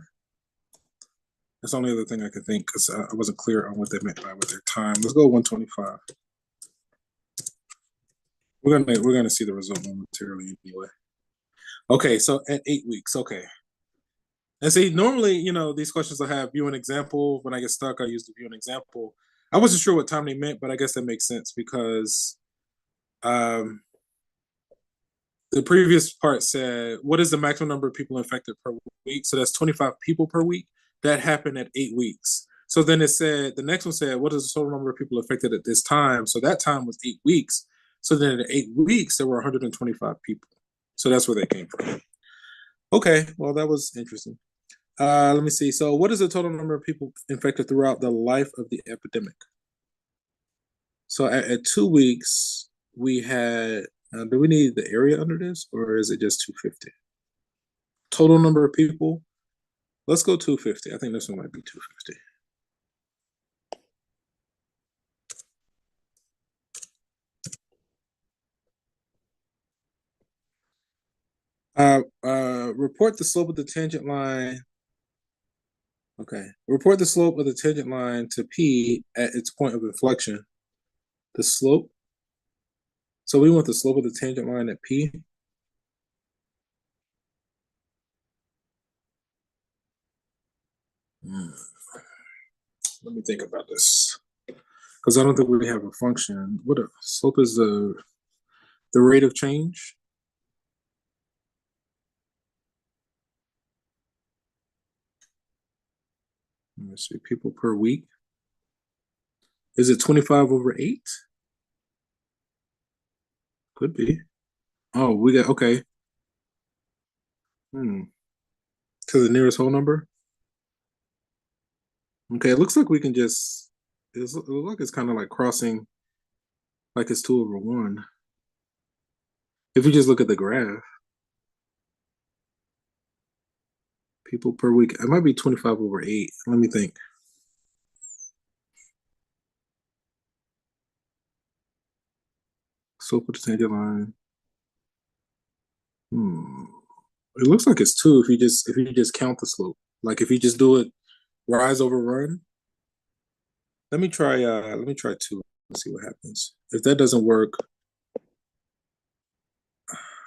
That's the only other thing I could think because I wasn't clear on what they meant by with their time. Let's go 125. We're gonna see the result momentarily anyway. Okay, so at 8 weeks, okay. And see, normally, these questions will have view an example. When I get stuck, I use the view an example. I wasn't sure what time they meant, but I guess that makes sense because the previous part said, what is the maximum number of people infected per week? So that's 25 people per week. That happened at 8 weeks. So then it said, the next one said, what is the total number of people affected at this time? So that time was 8 weeks. So then at 8 weeks, there were 125 people. So that's where they came from. Okay, well, that was interesting. Let me see. So what is the total number of people infected throughout the life of the epidemic? So at 2 weeks, we had, do we need the area under this or is it just 250? Total number of people, let's go 250. I think this one might be 250. Report the slope of the tangent line. Okay. Report the slope of the tangent line to P at its point of inflection. The slope. So we want the slope of the tangent line at P. Let me think about this. Because I don't think we have a function. What a slope is the rate of change. Let me see, people per week. Is it 25 over 8? Could be. Oh, we got, okay. To the nearest whole number? Okay, it looks like we can just, it looks like it's kind of like crossing, like it's 2 over 1. If you just look at the graph, people per week, it might be 25 over 8. Let me think. Slope of the tangent line. It looks like it's 2 if you just count the slope. Like if you just do it rise over run. Let me try 2. Let's see what happens. If that doesn't work,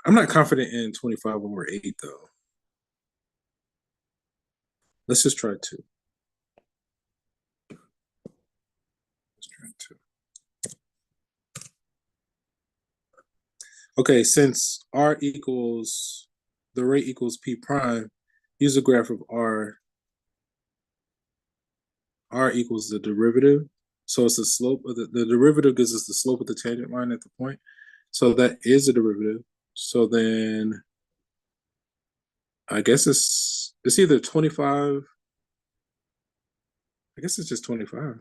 I'm not confident in 25 over 8 though. Let's just try 2. Let's try 2. Okay, since R equals the rate equals P prime, use a graph of R. r equals the derivative. So it's the slope of the derivative gives us the slope of the tangent line at the point. So that is a derivative. So then I guess it's either 25. I guess it's just 25.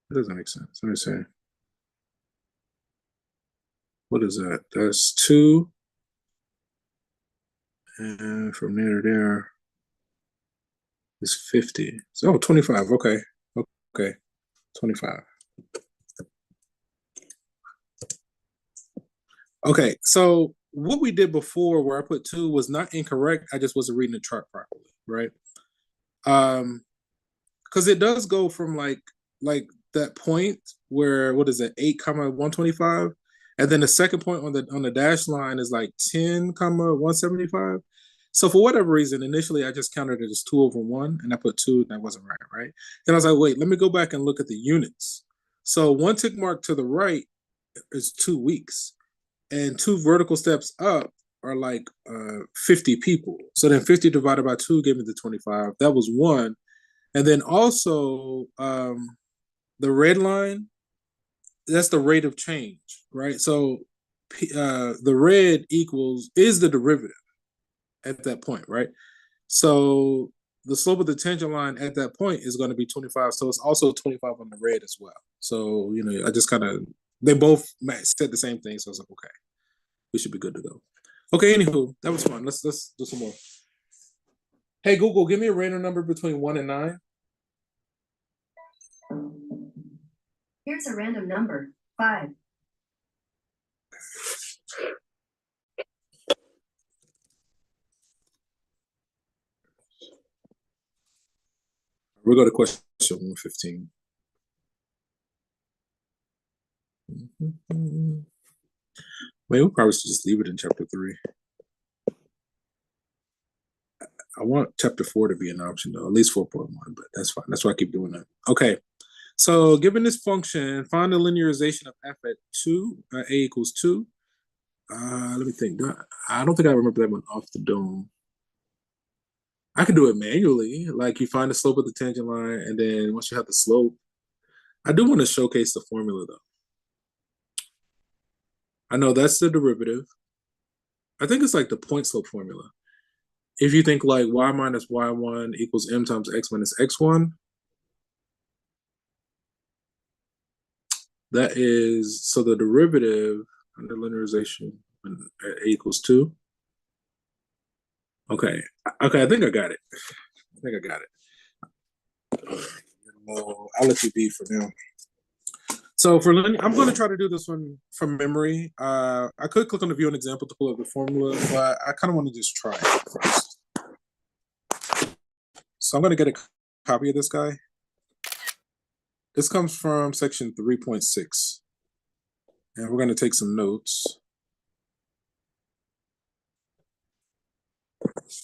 That doesn't make sense. Let me see. What is that? That's 2. And from there to there is 50. So 25. Okay. Okay. 25. Okay. So what we did before where I put 2 was not incorrect. I just wasn't reading the chart properly, right? Because it does go from like that point where what is it, 8 comma 125, and then the second point on the dash line is like 10 comma 175. So for whatever reason, initially I just counted it as 2/1, and I put 2, and that wasn't right. Then I was like, wait, let me go back and look at the units. So 1 tick mark to the right is 2 weeks, and 2 vertical steps up are like 50 people. So then 50 divided by 2 gave me the 25. That was 1. And then also the red line, that's the rate of change, right? So the red is the derivative at that point, right? So the slope of the tangent line at that point is going to be 25. So it's also 25 on the red as well. So, I just kind of, they both said the same thing. So I was like, okay, we should be good to go. Okay, anywho, that was fun. Let's do some more. Hey, Google, give me a random number between 1 and 9. Here's a random number, 5. We'll go to question 115. Maybe we'll probably should just leave it in chapter 3. I want chapter 4 to be an option, though, at least 4.1, but that's fine. That's why I keep doing that. Okay. So given this function, find the linearization of f at 2, a equals 2. Let me think. I don't think I remember that one off the dome. I can do it manually. Like you find the slope of the tangent line, and then once you have the slope, I do want to showcase the formula, though. I know that's the derivative. I think it's like the point slope formula. If you think like y minus y1 equals m times x minus x1, that is, so the derivative under linearization at a equals 2. Okay, I think I got it. I'll let you be for now. So I'm going to try to do this one from memory. I could click on the view an example to pull up the formula, but I kind of want to just try it first. So I'm going to get a copy of this guy. This comes from section 3.6. And we're going to take some notes. Okay.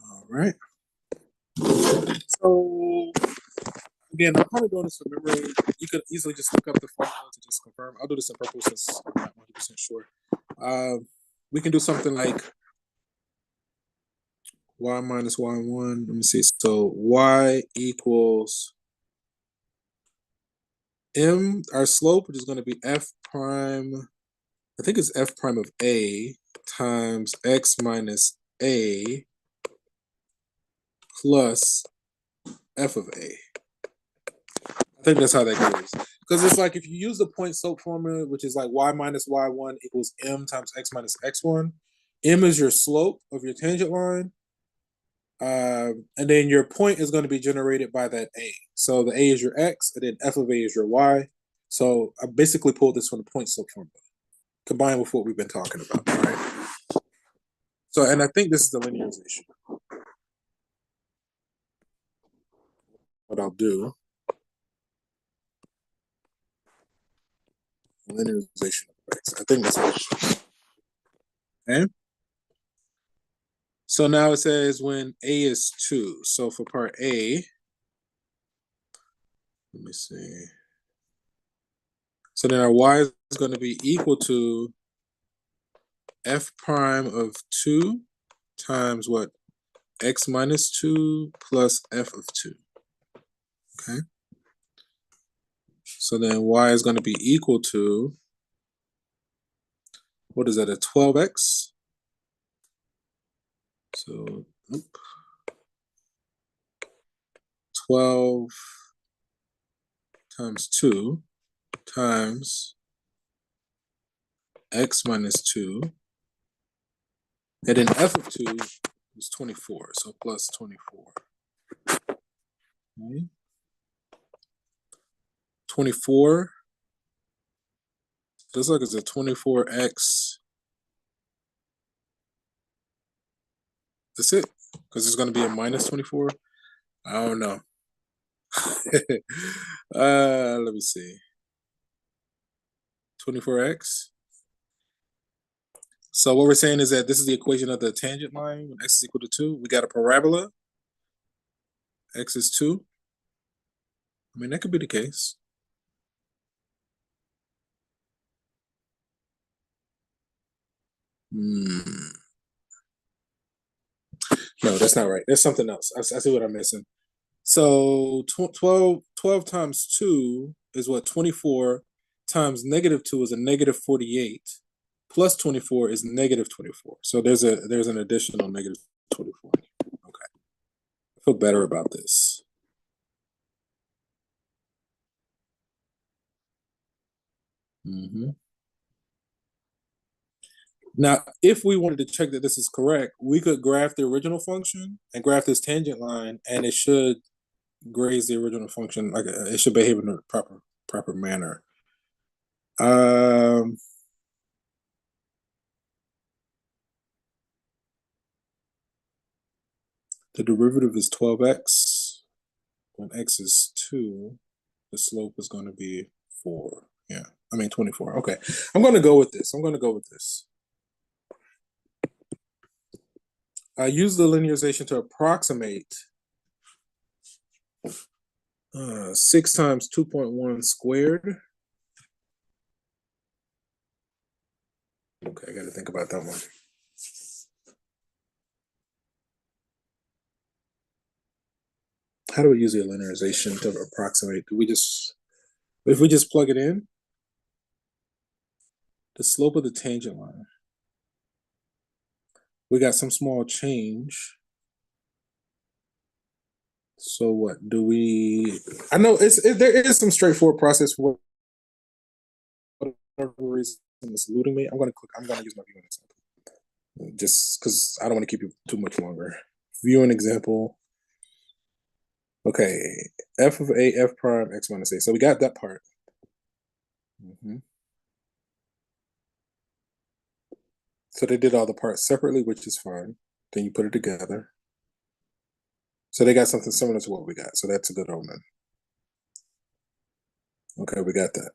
All right. So again, I'm kind of doing this from memory. You could easily just look up the formula to just confirm. I'll do this in purple since I'm not 100% sure. We can do something like y minus y1. Let me see. So y equals m, our slope, which is going to be f prime, I think it's f prime of a times x minus a plus f of a. I think that's how that goes. Because it's like if you use the point slope formula, which is like y minus y1 equals m times x minus x1. M is your slope of your tangent line. And then your point is going to be generated by that a. So the a is your x, and then f of a is your y. So I basically pulled this from the point slope formula, combined with what we've been talking about, right? So, and I think this is the linearization. What I'll do, linearization of x. I think that's what it is. Okay. So now it says when A is 2. So for part A, let me see. So then our y is going to be equal to f prime of 2 times what? X minus 2 plus f of 2. Okay. So then y is going to be equal to, what is that, a 12x? So, 12 times 2 times x minus 2. And then f of 2 is 24, so plus 24. Okay. 24, looks like it's a 24x. That's it, because it's going to be a minus 24. I don't know. Let me see. 24x. So what we're saying is that this is the equation of the tangent line when x is equal to 2. We got a parabola. X is 2. I mean, that could be the case. No, that's not right. There's something else. I see what I'm missing. So 12 times 2 is what? 24 times negative 2 is a negative 48. Plus 24 is negative 24. So there's an additional negative 24. Okay. I feel better about this. Now, if we wanted to check that this is correct, we could graph the original function and graph this tangent line, and it should graze the original function. Like it should behave in a proper manner. The derivative is 12x. When x is 2, the slope is going to be 4. Yeah, I mean 24. Okay, I'm going to go with this. I use the linearization to approximate 6 times 2.1 squared. Okay, I got to think about that one. How do we use the linearization to approximate? If we just plug it in, the slope of the tangent line, we got some small change. So what do we? I know there is some straightforward process for whatever reason it's eluding me. I'm gonna use my viewing example, just because I don't want to keep you too much longer. Viewing example. Okay, f of a, f prime, x minus a. So we got that part. So they did all the parts separately, which is fine. Then you put it together. So they got something similar to what we got. So that's a good omen. Okay, we got that.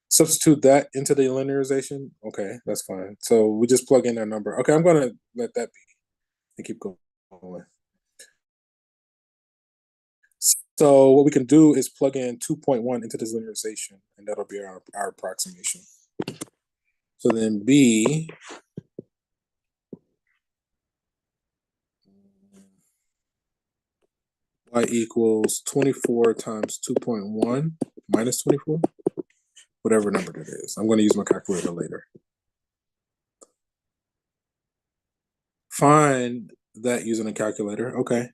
Substitute that into the linearization. Okay, that's fine. So we just plug in our number. Okay, I'm going to let that be and keep going. So what we can do is plug in 2.1 into this linearization, and that'll be our approximation. So then B y equals 24 times 2.1 minus 24, whatever number that is. I'm going to use my calculator later. Find that using a calculator. Okay.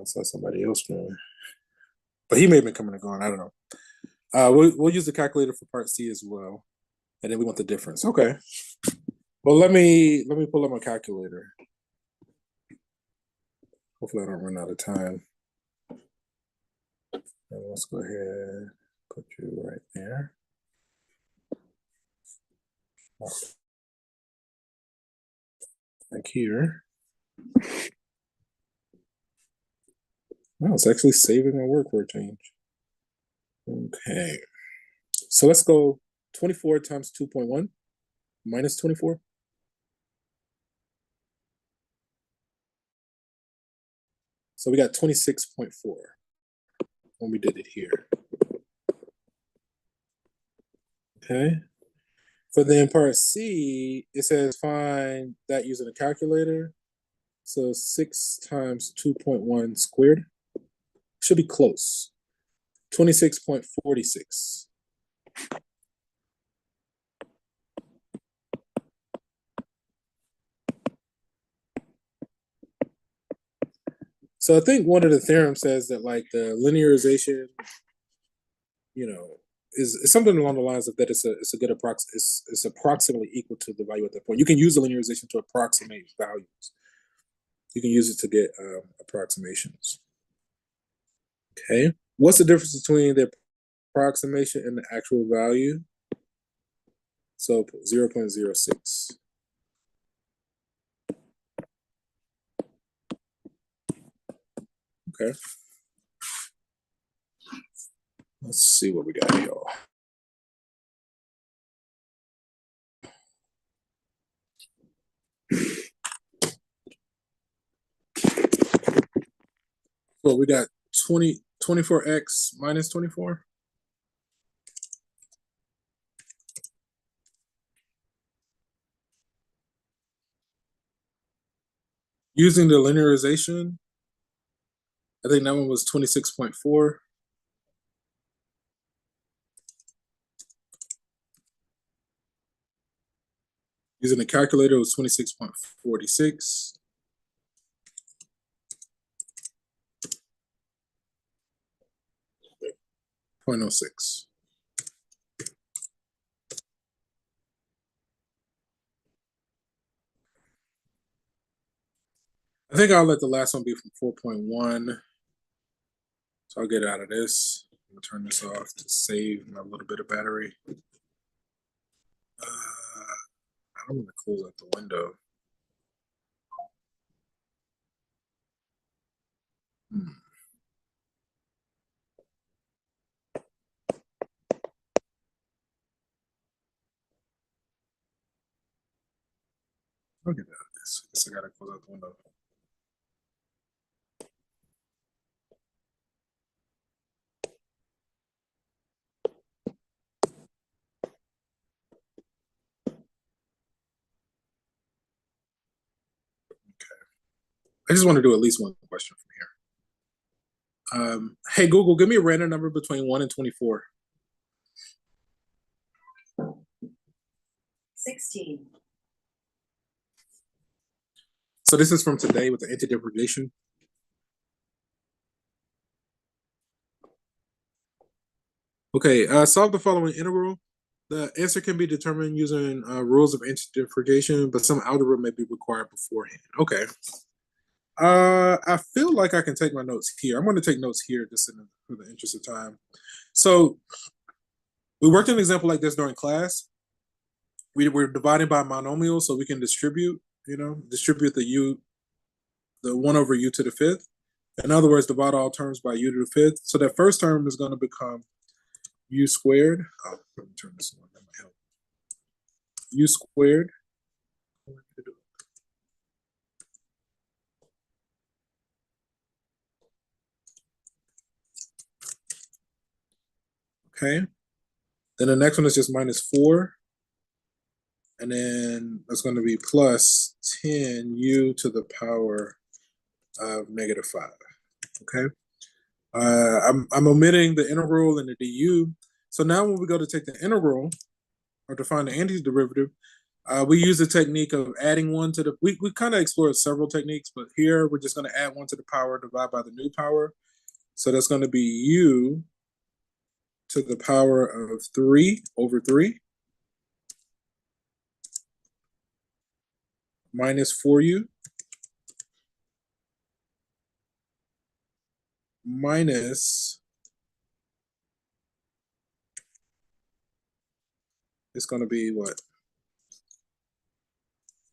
I saw somebody else doing, but he may have been coming and going. I don't know. We'll use the calculator for part C as well, and then we want the difference. Okay. Well, let me pull up my calculator. Hopefully, I don't run out of time. And let's go ahead, put you right there. Like here. Wow, it's actually saving my work for a change. Okay. So let's go 24 times 2.1 minus 24. So we got 26.4 when we did it here. Okay. For then part C, it says find that using a calculator. So 6 times 2.1 squared should be close. 26.46. So I think one of the theorems says that like the linearization, you know, is something along the lines of that it's a good it's approximately equal to the value at that point. You can use the linearization to approximate values. You can use it to get approximations. Okay. What's the difference between the approximation and the actual value? So 0.06. Okay. Let's see what we got here. Well, we got 24x minus 24. Using the linearization, I think that one was 26.4. Using the calculator, it was 26.46. .06. I think I'll let the last one be from 4.1. So I'll get out of this. I'm gonna turn this off to save my little bit of battery. I'm gonna close out the window. I'll get out of this. Guess I gotta close out the window. I just want to do at least one question from here. Hey, Google, give me a random number between 1 and 24. 16. So this is from today with the antidifferentiation. Okay, solve the following integral. The answer can be determined using rules of antidifferentiation, but some algebra may be required beforehand. Okay. I feel like I can take my notes here. I'm going to take notes here just for the interest of time. So we worked an example like this during class. We were dividing by monomial, so we can distribute, distribute the 1 over u to the 5th. In other words, divide all terms by u to the 5th. So that first term is going to become u squared. Oh, let me turn this on. That might help. U squared. Okay. Then the next one is just minus 4. And then that's going to be plus 10u to the power of negative 5. Okay. I'm omitting the integral and the du. So now when we go to take the integral or to find the antiderivative, we use the technique of adding 1 to the, we kind of explored several techniques, but here we're just going to add 1 to the power, divide by the new power. So that's going to be u to the power of 3 over 3 minus 4u minus, it's going to be what?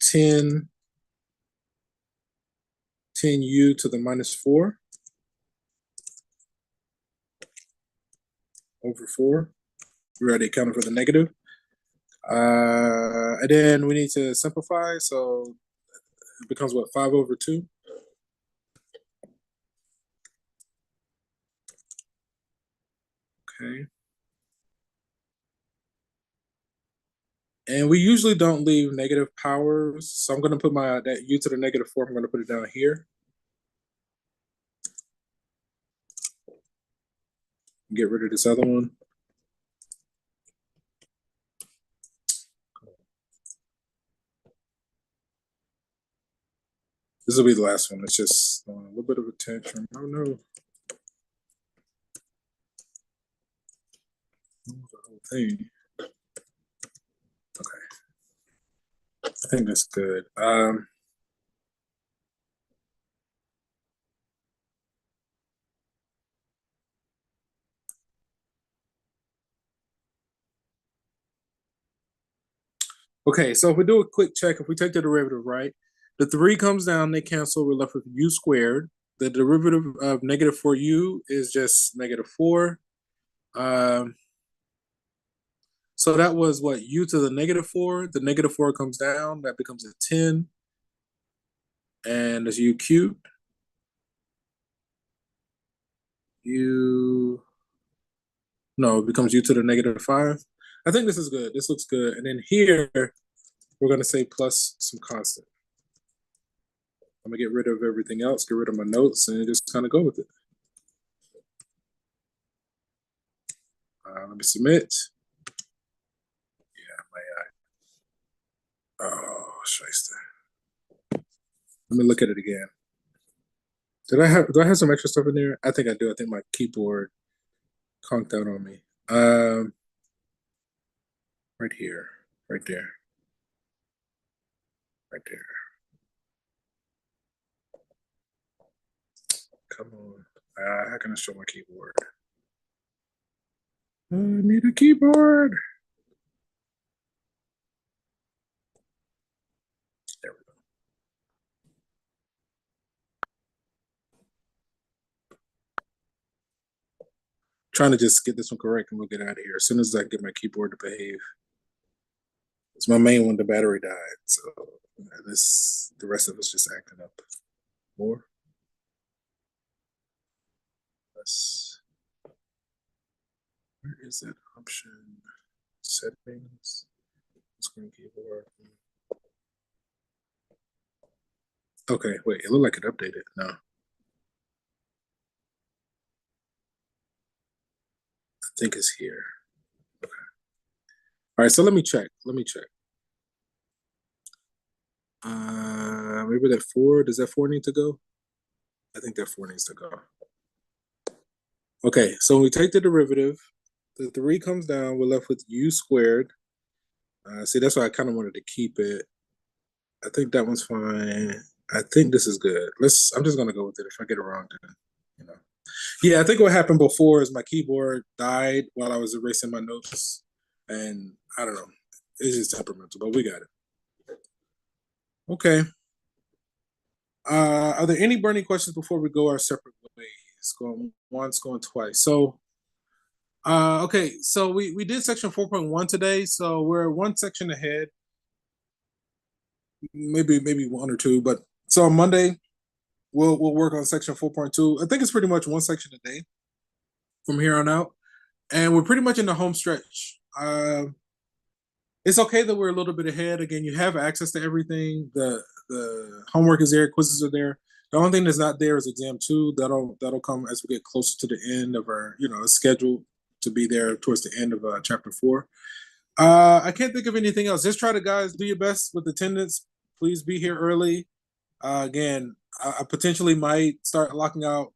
10u to the minus 4 over 4. We already accounted for the negative. And then we need to simplify, so it becomes what, 5/2? Okay. And we usually don't leave negative powers, so I'm going to put that u to the -4, I'm going to put it down here. Get rid of this other one. This will be the last one. It's just a little bit of a tantrum. Oh no. The whole thing. Okay. I think that's good. Okay, so if we do a quick check, if we take the derivative, right, the 3 comes down, they cancel, we're left with u squared. The derivative of -4u is just -4. So that was what, u to the -4. The -4 comes down, that becomes a 10. And there's u cubed. No, it becomes u to the -5. I think this is good. This looks good. And then here, we're going to say plus some constant. I'm going to get rid of everything else, get rid of my notes, and just kind of go with it. Let me submit. Yeah, my oh, shiesty. Let me look at it again. Do I have some extra stuff in there? I think I do. I think my keyboard conked out on me. Right here, right there, right there. Come on. How can I show my keyboard? I need a keyboard. There we go. Trying to just get this one correct and we'll get out of here as soon as I get my keyboard to behave. It's my main one, the battery died, so the rest of it's just acting up more. Where is that option? Settings, screen keyboard. Okay, wait, it looked like it updated. No. I think it's here. Okay. All right, so let me check. Maybe that 4, does that 4 need to go? I think that 4 needs to go. Okay, so when we take the derivative, the 3 comes down, we're left with u squared. See, that's why I kind of wanted to keep it. I think that one's fine. I think this is good. I'm just gonna go with it. If I get it wrong, then, you know. Yeah, I think what happened before is my keyboard died while I was erasing my notes. And I don't know. It's just temperamental, but we got it. Okay. Are there any burning questions before we go our separate ways? Going once, going twice. So okay, so we did section 4.1 today, so we're one section ahead. Maybe one or two, but so on Monday we'll work on section 4.2. I think it's pretty much one section a day from here on out, and we're pretty much in the home stretch. It's okay that we're a little bit ahead. Again, you have access to everything. The homework is there, quizzes are there. The only thing that's not there is exam 2. That'll come as we get closer to the end of our, it's scheduled to be there towards the end of chapter 4. I can't think of anything else. Just try to, guys, do your best with attendance. Please be here early. Again, I potentially might start locking out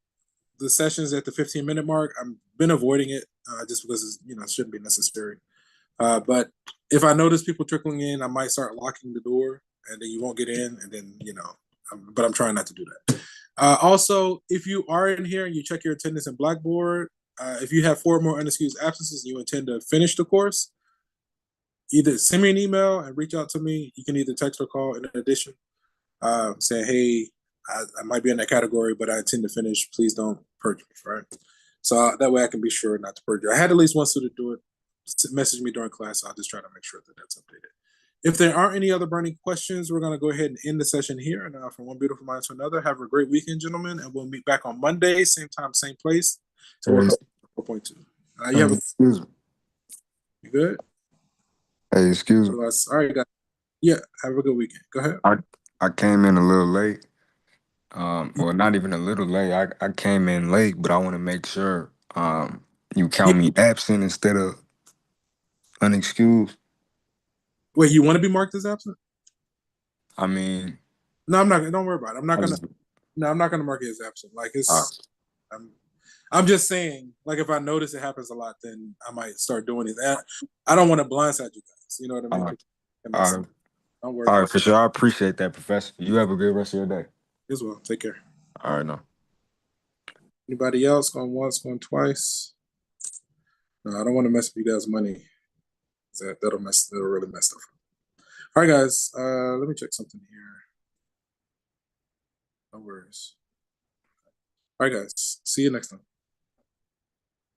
the sessions at the 15-minute mark. I've been avoiding it just because it shouldn't be necessary. But if I notice people trickling in, I might start locking the door, and then you won't get in, and then but I'm trying not to do that. Also, if you are in here and you check your attendance in Blackboard, if you have 4 more unexcused absences and you intend to finish the course, either send me an email and reach out to me. You can either text or call in addition, saying, hey, I might be in that category, but I intend to finish. Please don't purge me, right? So that way I can be sure not to purge you. I had at least one student do it. message me during class. I'll just try to make sure that that's updated. If there aren't any other burning questions, we're going to go ahead and end the session here. And from one beautiful mind to another, have a great weekend, gentlemen. And we'll meet back on Monday, same time, same place. So we'll 4.2. You have excuse me. You good? Hey, excuse me. Otherwise, all right, guys. Yeah, have a good weekend. Go ahead. I came in a little late. Well, not even a little late. I came in late, but I want to make sure you count me absent instead of unexcused. Wait, you want to be marked as absent? I mean, No, I'm not. Don't worry about it. I'm not I gonna. just- No, I'm not gonna mark it as absent. Like it's. I'm just saying. Like if I notice it happens a lot, then I might start doing it. I don't want to blindside you guys. You know what I mean? Don't worry. all right, for sure. I appreciate that, Professor. You have a good rest of your day. As well. Take care. All right, no. Anybody else going once, going twice? No, I don't want to mess with you guys' money. That'll really mess stuff up. All right, guys. Let me check something here. No worries. All right, guys. See you next time.